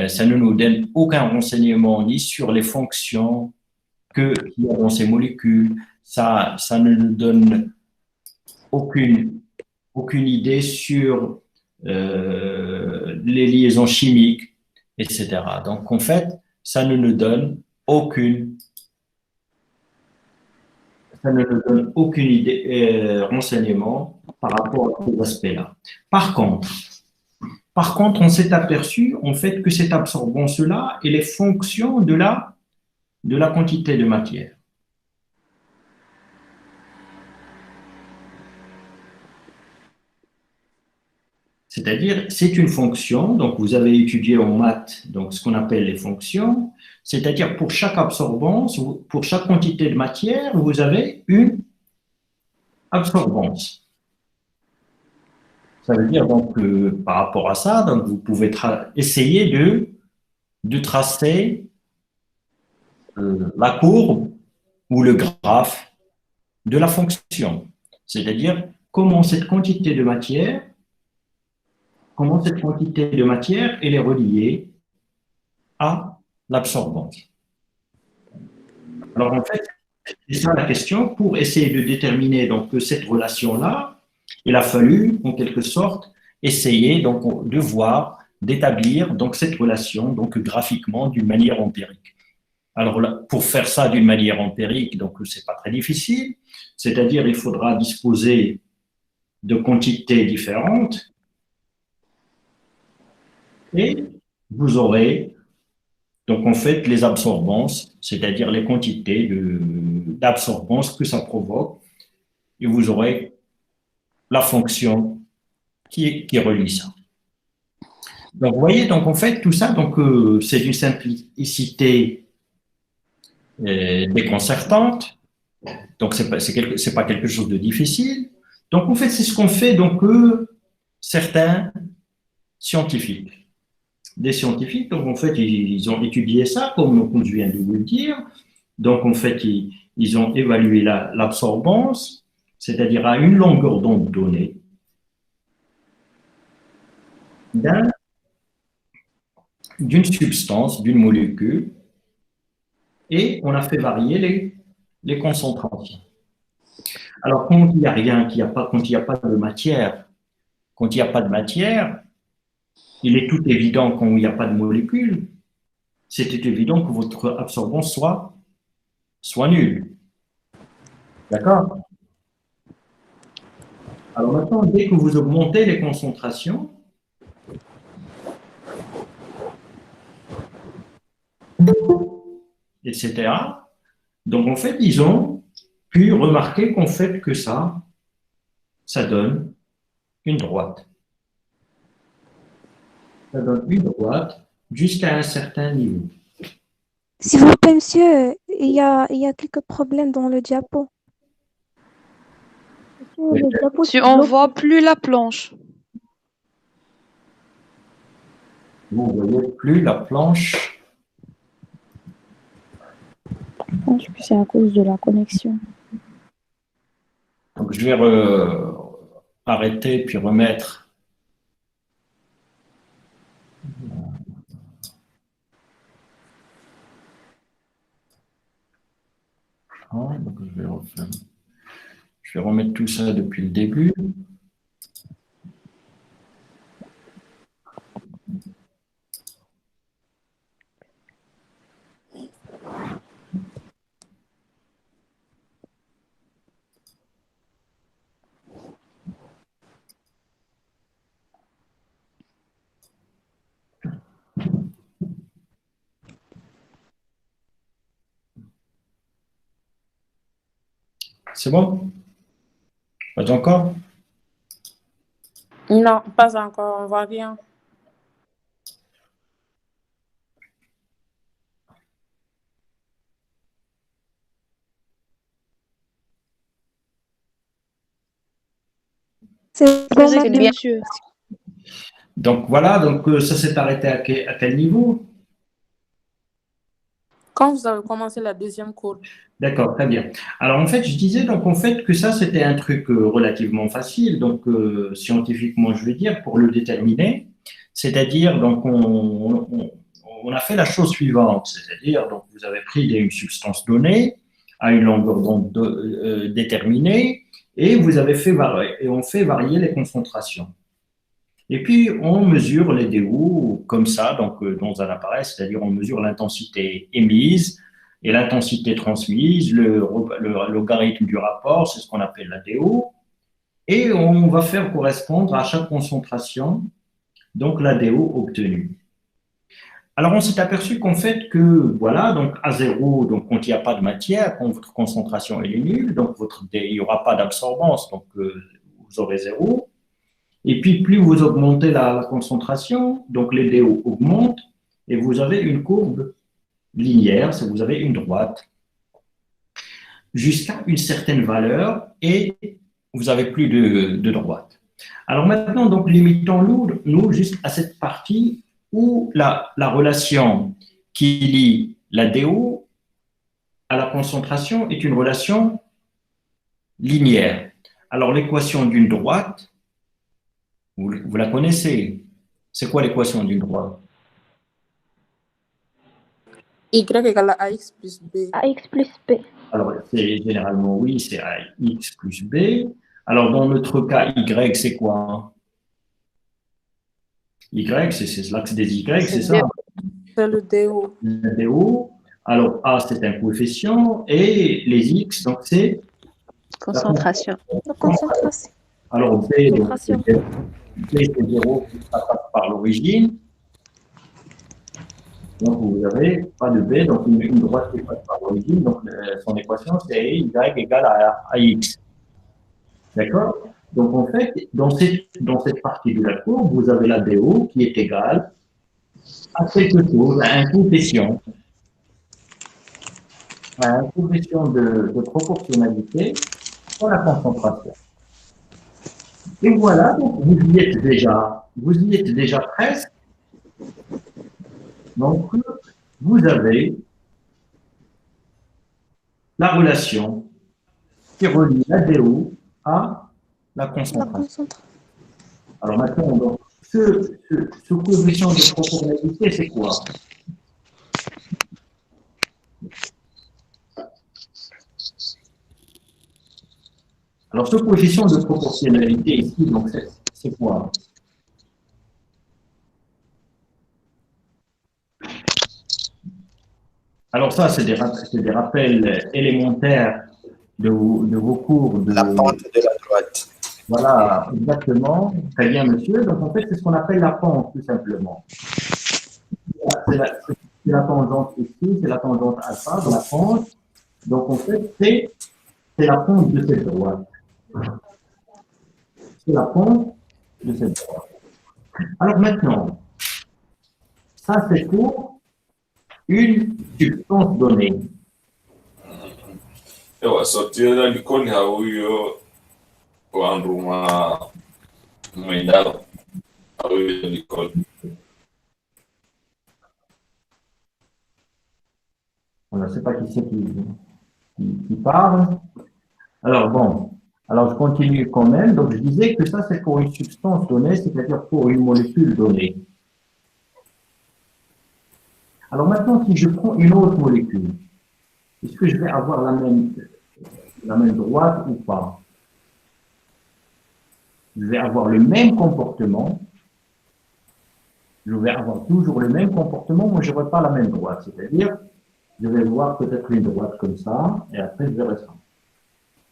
Ça ne nous donne aucun renseignement ni sur les fonctions qu'il y a dans ces molécules. Ça ne nous donne aucune idée sur les liaisons chimiques, etc. Donc, en fait, ça ne nous donne aucune idée, renseignement par rapport à ces aspects-là. Par contre, on s'est aperçu en fait que cette absorbance-là, elle est fonction de la quantité de matière. C'est-à-dire, c'est une fonction, donc vous avez étudié en maths donc ce qu'on appelle les fonctions, c'est-à-dire pour chaque absorbance, pour chaque quantité de matière, vous avez une absorbance. Ça veut dire donc que par rapport à ça, donc vous pouvez essayer de tracer la courbe ou le graphe de la fonction. C'est-à-dire comment cette quantité de matière elle est reliée à l'absorbance. Alors en fait, c'est ça la question. Pour essayer de déterminer donc cette relation-là, il a fallu en quelque sorte essayer donc de voir, d'établir donc cette relation donc graphiquement d'une manière empirique. Alors là, pour faire ça d'une manière empirique, donc c'est pas très difficile. C'est-à-dire il faudra disposer de quantités différentes et vous aurez donc en fait les absorbances, c'est-à-dire les quantités d'absorbance que ça provoque, et vous aurez la fonction qui relie ça. Donc vous voyez, donc en fait tout ça, donc c'est d'une simplicité déconcertante. Donc c'est pas quelque chose de difficile. Donc en fait c'est ce qu'ont fait donc certains scientifiques. Des scientifiques, donc en fait ils ont étudié ça comme je viens de vous le dire. Donc en fait ils ont évalué l'absorbance, c'est-à-dire à une longueur d'onde donnée d'une substance, d'une molécule, et on a fait varier les concentrations. Alors, quand il n'y a rien, quand il n'y a pas de matière, il est tout évident quand il n'y a pas de molécule, c'est évident que votre absorbance soit nulle. D'accord? Alors maintenant, dès que vous augmentez les concentrations, etc., donc en fait, ils ont pu remarquer qu'en fait que ça donne une droite. Ça donne une droite jusqu'à un certain niveau. S'il vous plaît, monsieur, il y a quelques problèmes dans le diapo. Monsieur, le diapo, Si on voit plus la planche. Vous ne voyez plus la planche. je pense que c'est à cause de la connexion. Donc, je vais arrêter puis remettre. Donc je vais remettre tout ça depuis le début. C'est bon? Pas encore? Non, pas encore, on voit rien. C'est bon, Vous êtes madame. bien, monsieur. Donc voilà, donc ça s'est arrêté à quel niveau? Quand vous avez commencé la deuxième cour, D'accord, très bien. Alors en fait, je disais donc en fait que ça c'était un truc relativement facile, donc scientifiquement je veux dire pour le déterminer, c'est-à-dire donc on a fait la chose suivante, c'est-à-dire donc vous avez pris une substance donnée à une longueur d'onde déterminée et vous avez fait varier et on fait varier les concentrations. Et puis, on mesure les DO comme ça, donc dans un appareil, c'est-à-dire on mesure l'intensité émise et l'intensité transmise, le logarithme du rapport, c'est ce qu'on appelle la DO, et on va faire correspondre à chaque concentration, donc la DO obtenue. Alors, on s'est aperçu qu'en fait, que voilà, donc à zéro, donc quand il n'y a pas de matière, quand votre concentration elle est nulle, donc il n'y aura pas d'absorbance, donc vous aurez zéro. Et puis, plus vous augmentez la concentration, donc les DO augmentent et vous avez une courbe linéaire, c'est vous avez une droite, jusqu'à une certaine valeur et vous n'avez plus de droite. Alors maintenant, donc, limitons-nous juste à cette partie où la relation qui lie la DO à la concentration est une relation linéaire. Alors l'équation d'une droite, vous la connaissez. C'est quoi l'équation d'une droite? Y égale à AX plus B. AX plus B. Alors, c'est généralement, oui, c'est AX plus B. Alors, dans notre cas, Y, c'est quoi? Y, c'est l'axe des Y, c'est ça? C'est le DO. Le DO. Alors, A, c'est un coefficient. Et les X, donc, c'est Concentration. La concentration. Alors, B, donc, Concentration. B, c'est 0 qui passe par l'origine. Donc, vous n'avez pas de B, donc une droite qui passe par l'origine. Donc, son équation, c'est Y égale à X. D'accord? Donc, en fait, dans cette partie de la courbe, vous avez la DO qui est égale à quelque chose, à un coefficient. À un coefficient de proportionnalité pour la concentration. Et voilà, donc vous y êtes déjà presque. Donc, vous avez la relation qui relie la DO à la La concentration. concentration. Alors maintenant, donc, ce coefficient de proportionnalité, c'est quoi? Alors, ce coefficient de proportionnalité ici, donc, c'est quoi? Alors ça, c'est des rappels élémentaires de vos cours de... La pente de la droite. Voilà, exactement. Très bien, monsieur. Donc, en fait, c'est ce qu'on appelle la pente, tout simplement. C'est la tangente ici, c'est la tangente alpha de la pente. Donc, en fait, c'est la pente de cette droite. C'est la pente de cette droite. Alors maintenant, ça, c'est pour une substance donnée. Yawa sauti likoni hauyo wanduma mwendalo hauyo likoni. On ne sait pas qui c'est qui parle. Alors bon, alors je continue quand même. Donc je disais que ça c'est pour une substance donnée, c'est-à-dire pour une molécule donnée. Alors maintenant, si je prends une autre molécule, est-ce que je vais avoir la même droite ou pas? Je vais avoir le même comportement. Je vais avoir toujours le même comportement, mais je n'aurai pas la même droite. C'est-à-dire, je vais voir peut-être une droite comme ça, et après je verrai ça.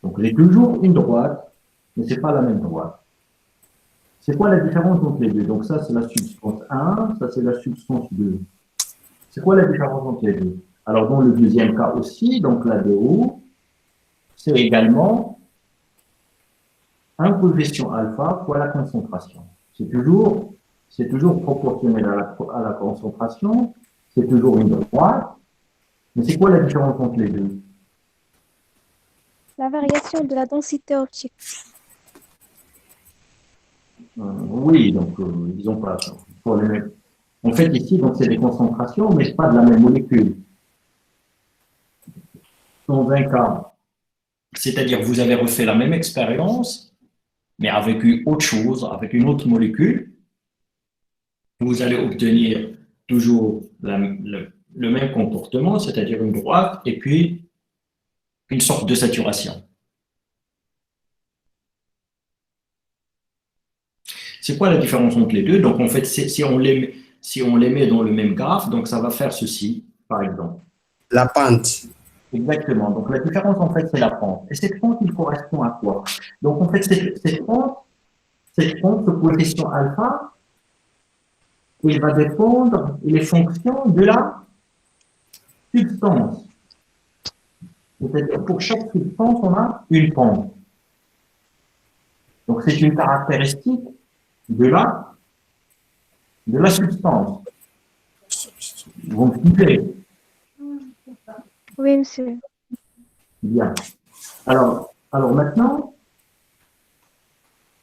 Donc j'ai toujours une droite, mais ce n'est pas la même droite. C'est quoi la différence entre les deux? Donc ça, c'est la substance 1, ça, c'est la substance 2. C'est quoi la différence entre les deux? Alors, dans le deuxième cas aussi, donc la DO, c'est également un coefficient alpha fois la concentration. C'est toujours proportionnel à la concentration, c'est toujours une droite, mais c'est quoi la différence entre les deux? La variation de la densité optique. Oui, donc ils ont pas pour les mêmes. En fait, ici, donc c'est des concentrations, mais pas de la même molécule. Dans un cas, c'est-à-dire vous avez refait la même expérience, mais avec une autre chose, avec une autre molécule, vous allez obtenir toujours le même comportement, c'est-à-dire une droite et puis une sorte de saturation. C'est quoi la différence entre les deux? Donc en fait, si on les met dans le même graphe, donc ça va faire ceci, par exemple. La pente. Exactement. Donc la différence, en fait, c'est la pente. Et cette pente, il correspond à quoi? Donc en fait, cette pente, ce coefficient alpha, il va dépendre, il est fonction de la substance. C'est-à-dire pour chaque substance, on a une pente. Donc c'est une caractéristique de la substance. Vous me suivez? Oui, monsieur. Bien. Alors maintenant,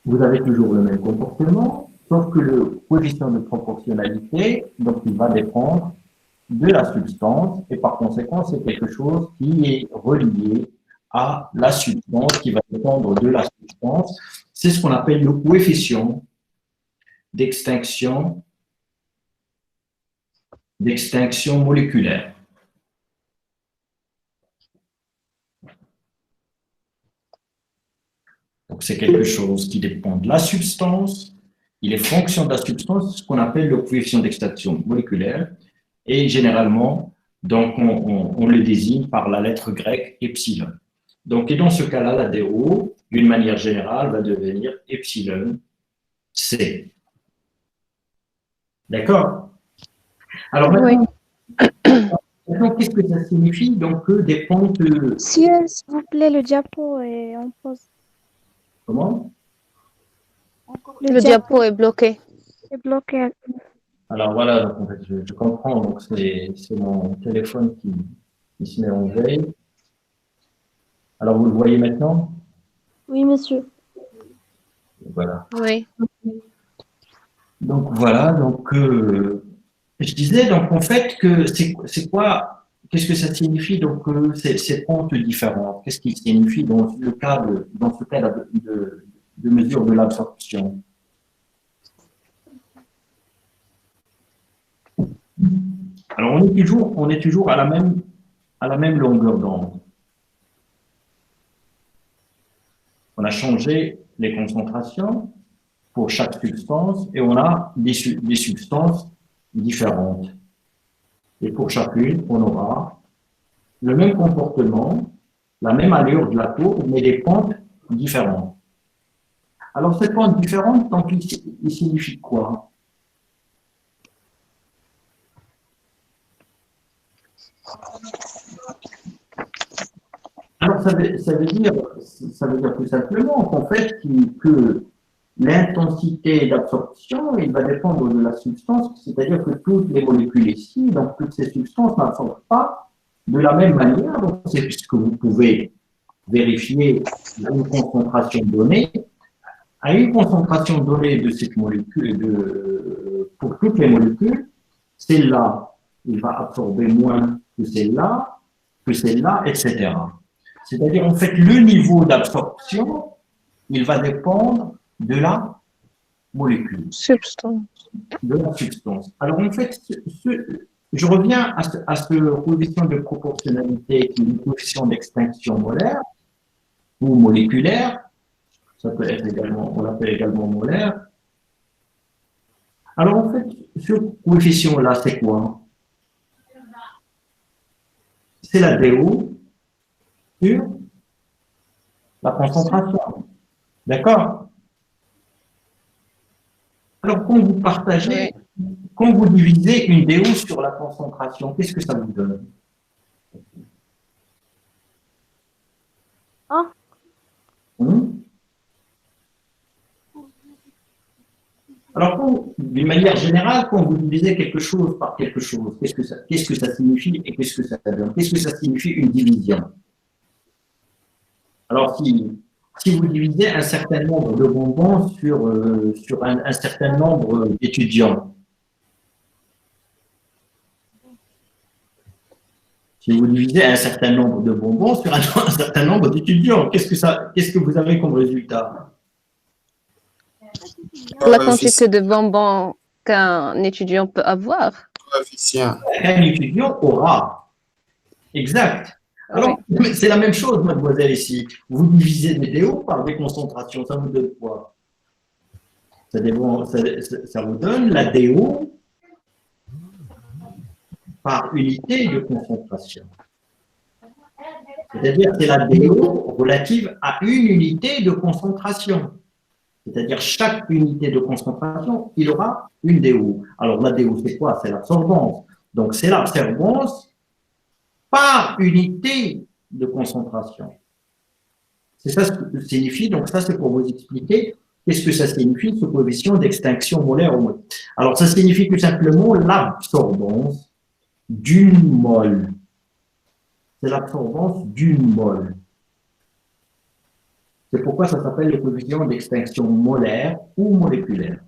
vous avez toujours le même comportement, sauf que le coefficient de proportionnalité, donc il va dépendre de la substance, et par conséquent, c'est quelque chose qui est relié à la substance, qui va dépendre de la substance. C'est ce qu'on appelle le coefficient d'extinction moléculaire. Donc, c'est quelque chose qui dépend de la substance. Il est fonction de la substance, ce qu'on appelle le coefficient d'extinction moléculaire. Et généralement, donc, on le désigne par la lettre grecque epsilon. Donc, et dans ce cas-là, la DO, d'une manière générale, va devenir epsilon C. D'accord? Alors maintenant, qu'est-ce que ça signifie? Donc, que des pentes... Monsieur, s'il vous plaît, le diapo est en pause. Comment? Le diapo est bloqué. est bloqué. Alors voilà, donc, en fait, je comprends. Donc, c'est mon téléphone qui se met en veille. Alors, vous le voyez maintenant? Oui, monsieur. Voilà. Oui. Donc, voilà. Donc, je disais, donc, en fait, que c'est quoi? Qu'est-ce que ça signifie, donc, ces pentes différentes? Qu'est-ce qui signifie dans ce cas de mesure de l'absorption? Alors, on est toujours à la même longueur d'onde. On a changé les concentrations pour chaque substance et on a des substances différentes. Et pour chacune, on aura le même comportement, la même allure de la courbe, mais des pentes différentes. Alors, ces pentes différentes, donc, il signifie quoi? Alors, ça veut dire tout simplement qu'en fait, que l'intensité d'absorption, il va dépendre de la substance, c'est-à-dire que toutes les molécules ici, donc toutes ces substances n'absorbent pas de la même manière. Donc, c'est ce que vous pouvez vérifier à une concentration donnée. À une concentration donnée de cette molécule, pour toutes les molécules, celle-là, il va absorber moins que celle-là, etc. C'est-à-dire, en fait, le niveau d'absorption, il va dépendre de la molécule. Substance. De la substance. Alors, en fait, je reviens à ce coefficient de proportionnalité qui est le coefficient d'extinction molaire ou moléculaire. Ça peut être également, on l'appelle également molaire. Alors, en fait, ce coefficient-là, c'est quoi? C'est la DO sur la concentration. D'accord? Alors, quand vous partagez, quand vous divisez une DO sur la concentration, qu'est-ce que ça vous donne? 1 Alors, d'une manière générale, quand vous divisez quelque chose par quelque chose, qu'est-ce que ça signifie et qu'est-ce que ça donne? Qu'est-ce que ça signifie une division? Alors, si vous divisez un certain nombre de bonbons sur un certain nombre d'étudiants, si vous divisez un certain nombre de bonbons sur un certain nombre d'étudiants, qu'est-ce que vous avez comme résultat? La quantité de bonbons qu'un étudiant peut avoir. Coefficient. Un étudiant aura. Exact. Alors, c'est la même chose, mademoiselle, ici. Vous divisez des DO par des concentrations, ça vous donne quoi? Ça vous donne la DO par unité de concentration. C'est-à-dire que c'est la DO relative à une unité de concentration. C'est-à-dire chaque unité de concentration, il aura une DO. Alors la DO, c'est quoi? C'est l'absorbance. Donc c'est l'absorbance par unité de concentration. C'est ça ce que ça signifie. Donc ça, c'est pour vous expliquer qu'est-ce que ça signifie, ce coefficient d'extinction molaire au mol. Alors ça signifie tout simplement l'absorbance d'une mole. C'est l'absorbance d'une mole. C'est pourquoi ça s'appelle le coefficient d'extinction molaire ou moléculaire.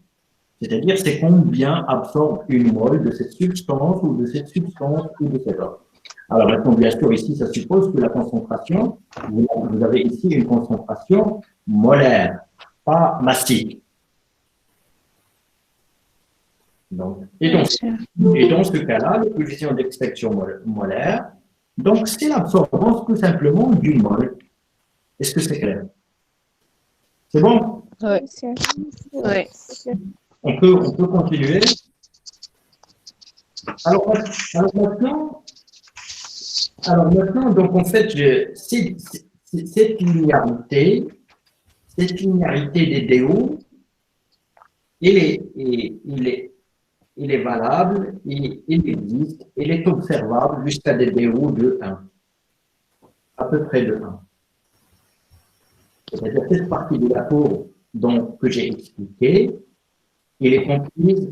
C'est-à-dire, c'est combien absorbe une mole de cette substance ou de cette substance ou de cette autre. Alors maintenant, bien sûr, ici, ça suppose que la concentration, vous avez ici une concentration molaire, pas massique. Donc, et dans ce cas-là, le coefficient d'extinction molaire, donc c'est l'absorbance tout simplement d'une mole. Est-ce que c'est clair? C'est bon? Oui. Oui. On peut continuer. Alors maintenant, donc en fait, cette linéarité des DO, il est valable, il existe, il est observable jusqu'à des DO de 1, à peu près de 1. C'est-à-dire cette partie de la courbe que j'ai expliquée, elle est comprise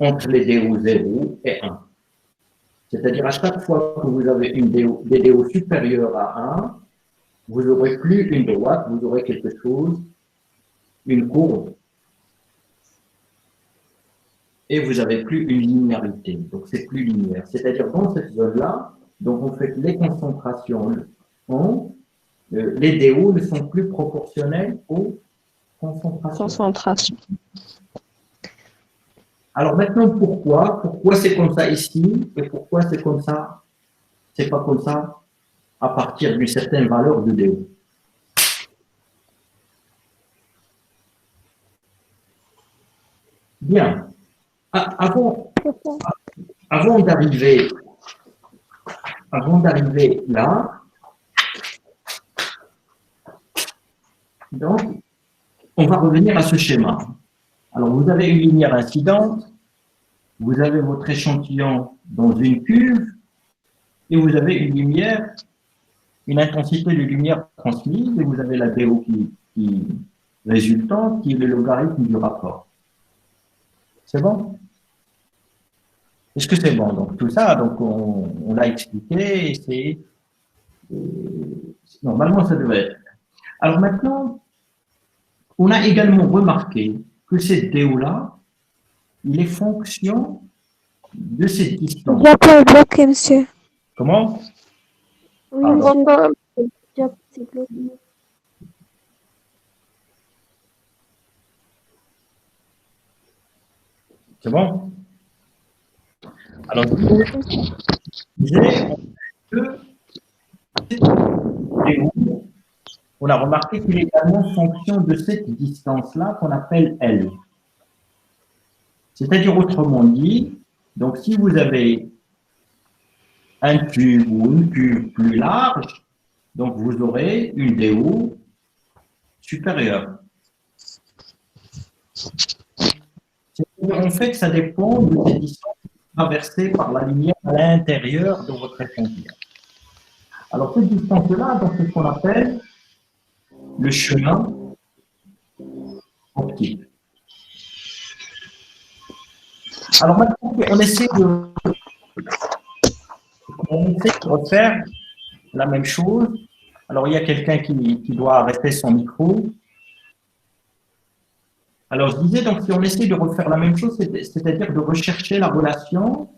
entre les DO 0 et 1. C'est-à-dire à chaque fois que vous avez des DO supérieurs à 1, vous n'aurez plus une droite, vous aurez quelque chose, une courbe, et vous n'avez plus une linéarité. Donc c'est plus linéaire. C'est-à-dire dans cette zone-là, donc en fait les concentrations les DO ne sont plus proportionnels aux concentrations. Alors maintenant, pourquoi? Pourquoi c'est comme ça ici et pourquoi c'est comme ça? C'est pas comme ça à partir d'une certaine valeur de DO. Bien. Avant d'arriver là, donc, on va revenir à ce schéma. Alors, vous avez une lumière incidente, vous avez votre échantillon dans une cuve, et vous avez une intensité de lumière transmise, et vous avez la DO qui résultante, qui est le logarithme du rapport. C'est bon? Est-ce que c'est bon? Donc, tout ça, donc, on l'a expliqué, et normalement, ça devait être. Alors maintenant, on a également remarqué que cette DO-là, il est fonction de cette distance. Diapo est bloqué, monsieur. Comment? Oui, Ah, monsieur. Diapo, c'est bloqué. C'est bon? Alors, je disais que cette DO, on a remarqué qu'il est également fonction de cette distance-là qu'on appelle L. C'est-à-dire, autrement dit, donc si vous avez un tube ou une cuve plus large, donc vous aurez une DO supérieure. En fait, ça dépend de ces distances traversées par la lumière à l'intérieur de votre échantillon. Alors, cette distance-là, c'est ce qu'on appelle le chemin optique. Alors maintenant, on essaie de refaire la même chose. Alors, il y a quelqu'un qui doit arrêter son micro. Alors, je disais, donc, si on essaie de refaire la même chose, c'est-à-dire de rechercher la relation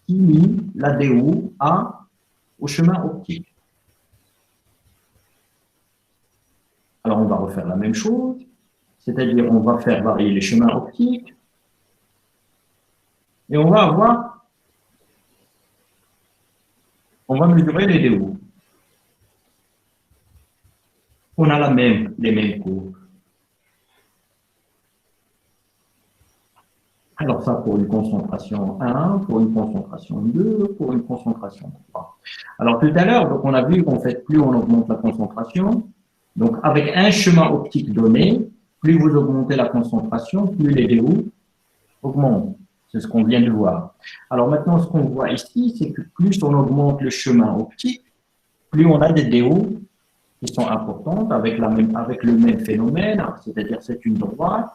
qui lie la DO au chemin optique. Alors, on va refaire la même chose, c'est-à-dire on va faire varier les chemins optiques et on va mesurer les DO. On a les mêmes courbes. Alors ça pour une concentration 1, pour une concentration 2, pour une concentration 3. Alors tout à l'heure, donc on a vu qu'en fait, plus on augmente la concentration, donc avec un chemin optique donné, plus vous augmentez la concentration, plus les DO augmentent. C'est ce qu'on vient de voir. Alors maintenant, ce qu'on voit ici, c'est que plus on augmente le chemin optique, plus on a des DO qui sont importantes avec le même phénomène, c'est-à-dire c'est une droite.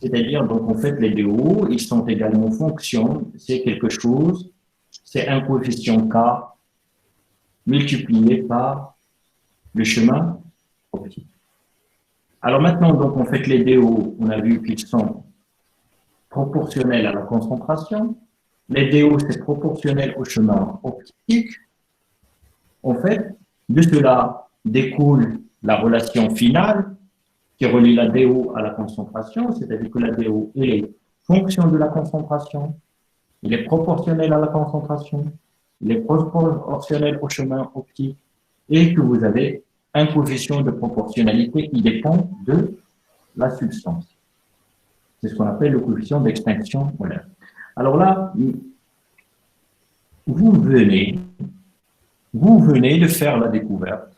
C'est-à-dire, donc, en fait, les DO, ils sont également fonction, c'est quelque chose, c'est un coefficient K multiplié par le chemin optique. Alors maintenant, donc, en fait, les DO, on a vu qu'ils sont proportionnels à la concentration. Les DO, c'est proportionnel au chemin optique. En fait, de cela découle la relation finale qui relie la DO à la concentration, c'est-à-dire que la DO est fonction de la concentration, il est proportionnel à la concentration, il est proportionnel au chemin optique, et que vous avez un coefficient de proportionnalité qui dépend de la substance. C'est ce qu'on appelle le coefficient d'extinction molaire. Alors là, vous venez de faire la découverte,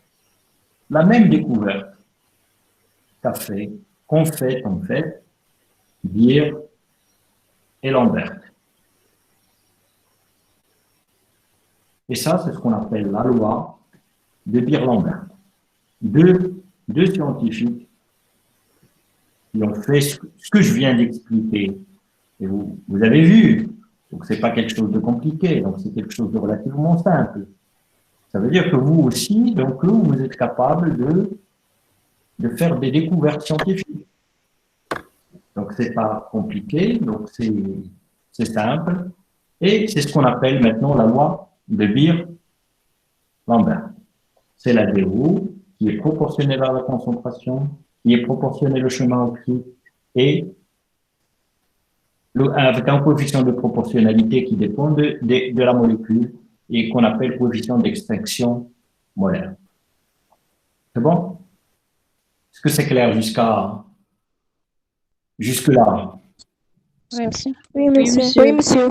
la même découverte qu'ont fait en fait Beer et Lambert. Et ça, c'est ce qu'on appelle la loi de Beer-Lambert. Deux scientifiques qui ont fait ce que je viens d'expliquer. Et vous avez vu, donc c'est pas quelque chose de compliqué, donc c'est quelque chose de relativement simple. Ça veut dire que vous aussi, donc vous êtes capable de faire des découvertes scientifiques. Donc, c'est pas compliqué, donc c'est simple. Et c'est ce qu'on appelle maintenant la loi de Beer-Lambert. C'est la DO qui est proportionnelle à la concentration, qui est proportionnelle au chemin optique et avec un coefficient de proportionnalité qui dépend de la molécule et qu'on appelle coefficient d'extinction molaire. C'est bon? Est-ce que c'est clair jusque-là? Oui, monsieur. Oui, monsieur. Oui, monsieur.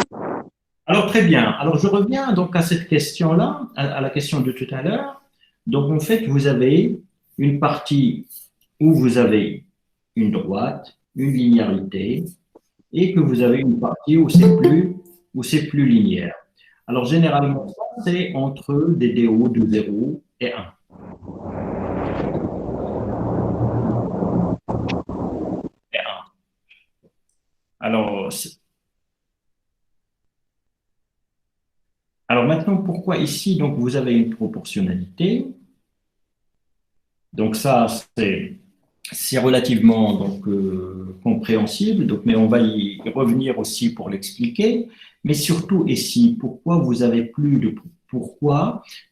Alors, très bien. Alors, je reviens donc à cette question-là, à la question de tout à l'heure. Donc, en fait, vous avez une partie où vous avez une droite, une linéarité, et que vous avez une partie où c'est plus linéaire. Alors, généralement, ça, c'est entre des DO de 0 et 1. Alors maintenant, pourquoi ici, donc, vous avez une proportionnalité? Donc ça, c'est relativement donc, compréhensible, donc, mais on va y revenir aussi pour l'expliquer. Mais surtout ici, pourquoi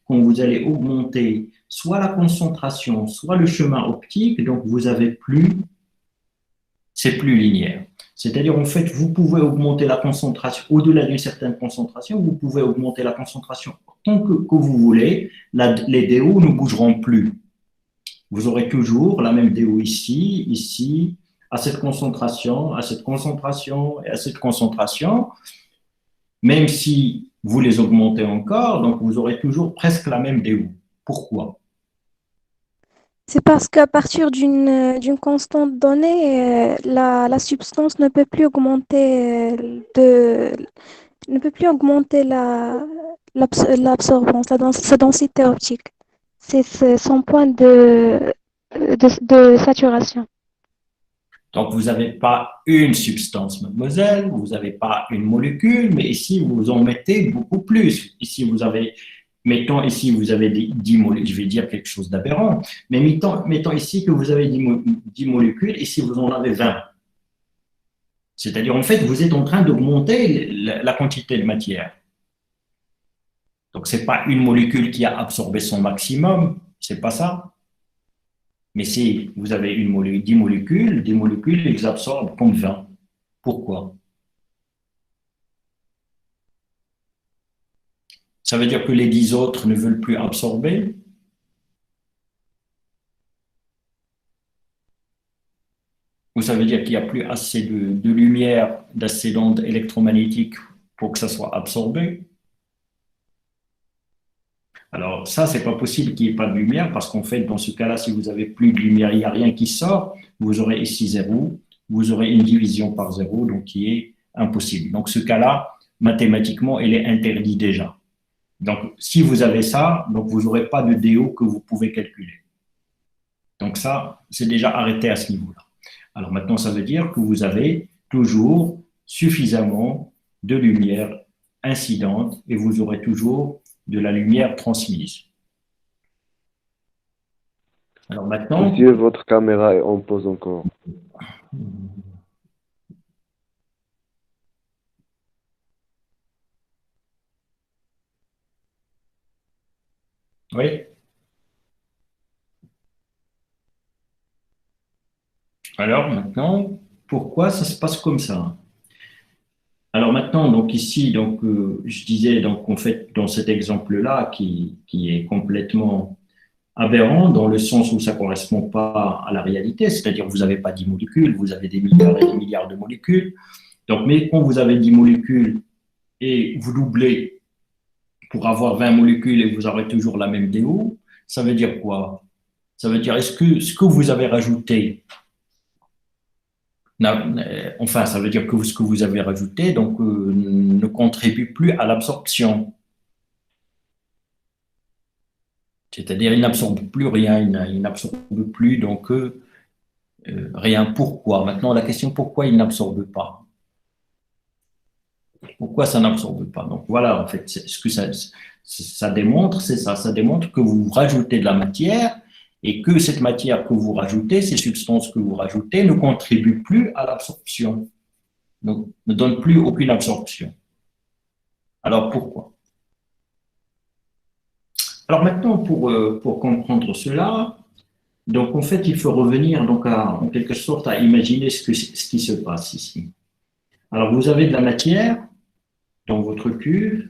quand vous allez augmenter soit la concentration, soit le chemin optique, donc vous avez c'est plus linéaire. C'est-à-dire, en fait, vous pouvez augmenter la concentration, au-delà d'une certaine concentration, vous pouvez augmenter la concentration tant que vous voulez, les DO ne bougeront plus. Vous aurez toujours la même DO ici, à cette concentration, à cette concentration et à cette concentration, même si vous les augmentez encore, donc vous aurez toujours presque la même DO. Pourquoi? C'est parce qu'à partir d'une constante donnée, la substance ne peut plus augmenter ne peut plus augmenter l'absorbance, sa densité optique. C'est son point de saturation. Donc, vous n'avez pas une substance, mademoiselle, vous n'avez pas une molécule, mais ici, vous en mettez beaucoup plus. Ici, vous avez, mettons ici, vous avez 10 molécules, je vais dire quelque chose d'aberrant, mais mettons ici que vous avez 10 molécules, ici, vous en avez 20. C'est-à-dire, en fait, vous êtes en train d'augmenter la quantité de matière. Donc, ce n'est pas une molécule qui a absorbé son maximum, c'est pas ça. Mais si vous avez 10 molécules, des molécules, elles absorbent comme 20. Pourquoi? Ça veut dire que les 10 autres ne veulent plus absorber? Ou ça veut dire qu'il n'y a plus assez de lumière, d'assez d'ondes électromagnétiques pour que ça soit absorbé? Alors ça, c'est pas possible qu'il n'y ait pas de lumière parce qu'en fait, dans ce cas-là, si vous avez plus de lumière, il n'y a rien qui sort, vous aurez ici 0, vous aurez une division par 0, donc qui est impossible. Donc ce cas-là, mathématiquement, il est interdit déjà. Donc si vous avez ça, donc vous n'aurez pas de DO que vous pouvez calculer. Donc ça, c'est déjà arrêté à ce niveau-là. Alors maintenant, ça veut dire que vous avez toujours suffisamment de lumière incidente et vous aurez toujours de la lumière transmise. Alors maintenant… Monsieur, votre caméra est en pause encore. Oui. Alors maintenant, pourquoi ça se passe comme ça? Alors maintenant, donc ici, donc, je disais, donc en fait, dans cet exemple-là, qui est complètement aberrant, dans le sens où ça ne correspond pas à la réalité, c'est-à-dire que vous n'avez pas 10 molécules, vous avez des milliards et des milliards de molécules. Donc, mais quand vous avez 10 molécules et vous doublez pour avoir 20 molécules et vous aurez toujours la même DO, ça veut dire quoi? Ça veut dire, est-ce que ce que vous avez rajouté, enfin, ça veut dire que ce que vous avez rajouté donc, ne contribue plus à l'absorption. C'est-à-dire, il n'absorbe plus rien, il n'absorbe plus donc rien. Pourquoi? Maintenant, la question, pourquoi il n'absorbe pas? Pourquoi ça n'absorbe pas? Donc voilà, en fait, ce que ça démontre, c'est ça. Ça démontre que vous rajoutez de la matière et que cette matière que vous rajoutez, ces substances que vous rajoutez, ne contribuent plus à l'absorption, donc ne donnent plus aucune absorption. Alors pourquoi? Alors maintenant, pour comprendre cela, donc en fait, il faut revenir donc en quelque sorte à imaginer ce qui se passe ici. Alors vous avez de la matière dans votre cuve.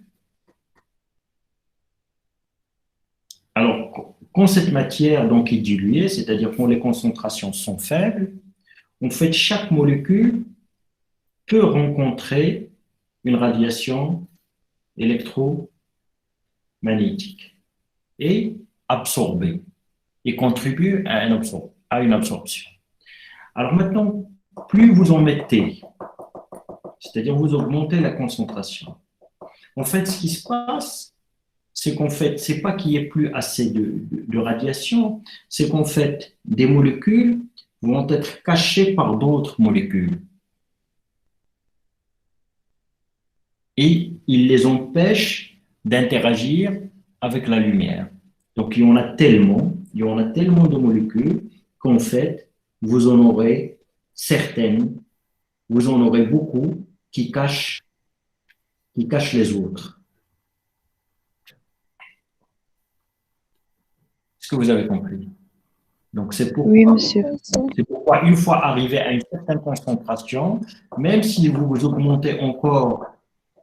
Alors, quand cette matière donc, est diluée, c'est-à-dire quand les concentrations sont faibles, en fait, chaque molécule peut rencontrer une radiation électromagnétique et absorber et contribuer à une absorption. Alors maintenant, plus vous en mettez, c'est-à-dire vous augmentez la concentration, en fait, ce qui se passe, c'est qu'en fait, c'est pas qu'il n'y ait plus assez de radiation, c'est qu'en fait, des molécules vont être cachées par d'autres molécules. Et ils les empêchent d'interagir avec la lumière. Donc, il y en a tellement de molécules qu'en fait, vous en aurez certaines, vous en aurez beaucoup qui cachent les autres. Est-ce que vous avez compris? Donc, c'est pourquoi, Oui, monsieur. une fois arrivé à une certaine concentration, même si vous augmentez encore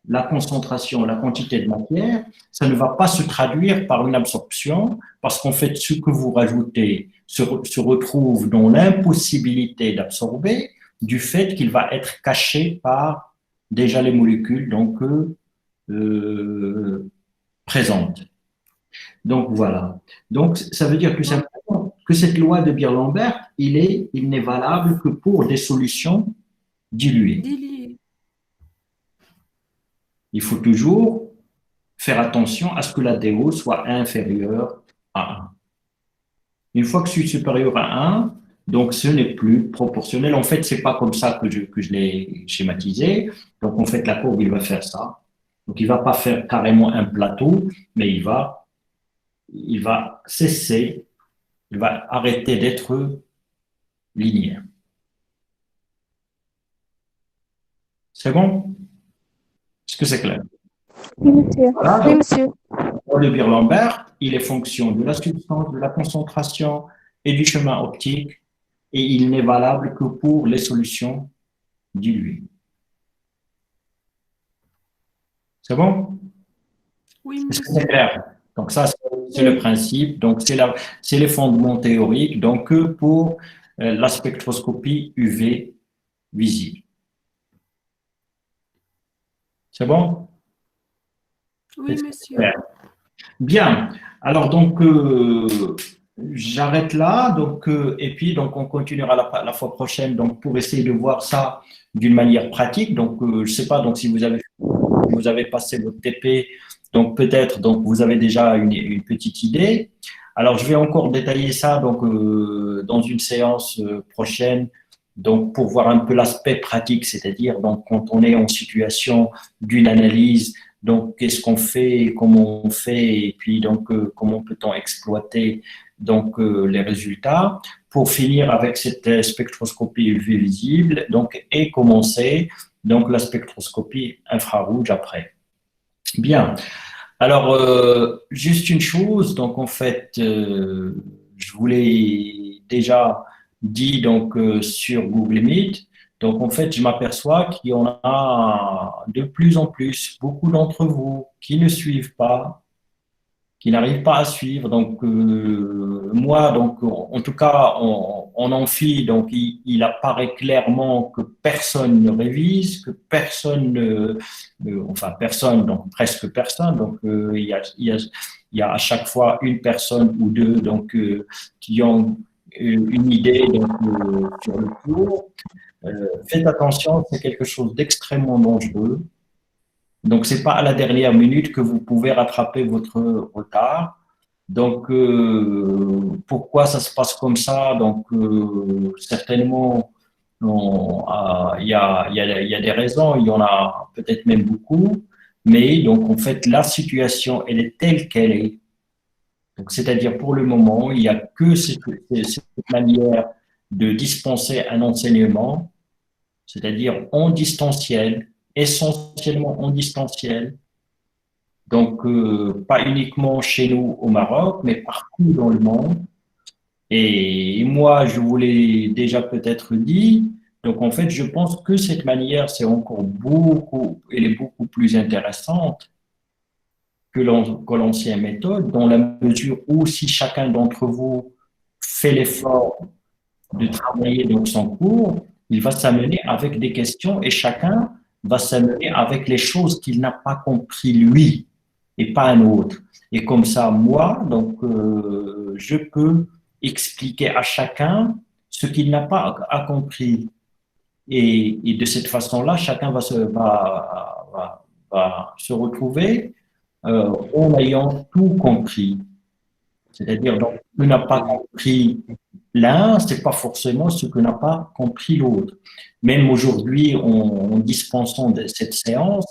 la concentration, la quantité de matière, ça ne va pas se traduire par une absorption, parce qu'en fait, ce que vous rajoutez se retrouve dans l'impossibilité d'absorber du fait qu'il va être caché par déjà les molécules donc, présentes. Donc voilà. Donc ça veut dire que cette loi de Beer-Lambert, il n'est valable que pour des solutions diluées. Il faut toujours faire attention à ce que la DO soit inférieure à 1. Une fois que c'est supérieur à 1, Donc, ce n'est plus proportionnel. En fait, c'est pas comme ça que je l'ai schématisé. Donc, en fait, la courbe, il va faire ça. Donc, il va pas faire carrément un plateau, mais il va cesser, il va arrêter d'être linéaire. C'est bon? Est-ce que c'est clair? Oui, monsieur. Voilà, Oui, donc, monsieur. le Beer-Lambert, il est fonction de la substance, de la concentration et du chemin optique, et il n'est valable que pour les solutions diluées. C'est bon? Oui, Est-ce que monsieur. c'est clair? Donc ça, c'est le principe. Donc c'est les fondements théoriques. Donc pour la spectroscopie UV visible. C'est bon? Oui, monsieur. Clair. Bien. Alors donc j'arrête là. Donc et puis donc on continuera la fois prochaine. Donc pour essayer de voir ça d'une manière pratique. Donc je sais pas. Donc si vous avez passé votre TP, donc peut-être donc vous avez déjà une petite idée. Alors je vais encore détailler ça donc dans une séance prochaine. Donc pour voir un peu l'aspect pratique, c'est-à-dire donc quand on est en situation d'une analyse. Donc, qu'est-ce qu'on fait, comment on fait, et puis donc comment peut-on exploiter donc les résultats pour finir avec cette spectroscopie UV visible, donc et commencer donc la spectroscopie infrarouge après. Bien. Alors juste une chose, donc en fait, je vous l'ai déjà dit donc sur Google Meet. Donc, en fait, je m'aperçois qu'il y en a de plus en plus, beaucoup d'entre vous qui ne suivent pas, qui n'arrivent pas à suivre. Donc, moi, donc, en tout cas, en amphi, donc, il apparaît clairement que personne ne révise, que personne, enfin, personne, donc presque personne. Donc, il y a à chaque fois une personne ou deux, donc, qui ont une idée donc, sur le cours. Faites attention, c'est quelque chose d'extrêmement dangereux. Donc, c'est pas à la dernière minute que vous pouvez rattraper votre retard. Donc, pourquoi ça se passe comme ça? Donc, certainement, il y a des raisons, il y en a peut-être même beaucoup, mais donc, en fait, la situation, elle est telle qu'elle est. Donc, c'est-à-dire, pour le moment, il n'y a que cette manière de dispenser un enseignement, c'est-à-dire en distanciel, essentiellement en distanciel. Donc, pas uniquement chez nous au Maroc, mais partout dans le monde. Et moi, je vous l'ai déjà peut-être dit, donc en fait, je pense que cette manière, c'est encore elle est beaucoup plus intéressante que l'ancienne méthode, dans la mesure où si chacun d'entre vous fait l'effort de travailler donc son cours, il va s'amener avec des questions et chacun va s'amener avec les choses qu'il n'a pas compris lui et pas un autre. Et comme ça, moi, donc, je peux expliquer à chacun ce qu'il n'a pas compris. Et de cette façon-là, chacun va se retrouver en ayant tout compris. C'est-à-dire, donc, ce que n'a pas compris l'un, c'est pas forcément ce que n'a pas compris l'autre. Même aujourd'hui, en dispensant de cette séance,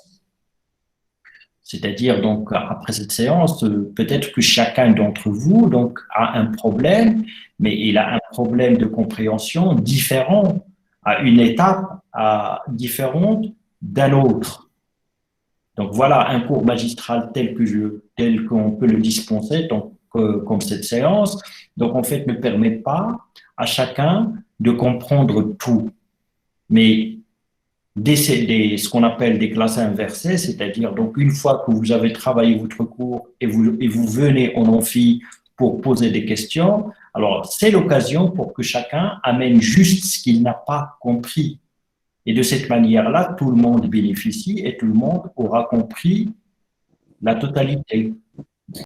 c'est-à-dire donc après cette séance, peut-être que chacun d'entre vous donc a un problème, mais il a un problème de compréhension différent, à une étape différente d'un autre. Donc voilà un cours magistral tel qu'on peut le dispenser, donc comme cette séance, donc en fait ne permet pas à chacun de comprendre tout, mais ce qu'on appelle des classes inversées, c'est-à-dire donc une fois que vous avez travaillé votre cours et vous venez en amphi pour poser des questions, alors c'est l'occasion pour que chacun amène juste ce qu'il n'a pas compris. Et de cette manière-là, tout le monde bénéficie et tout le monde aura compris la totalité.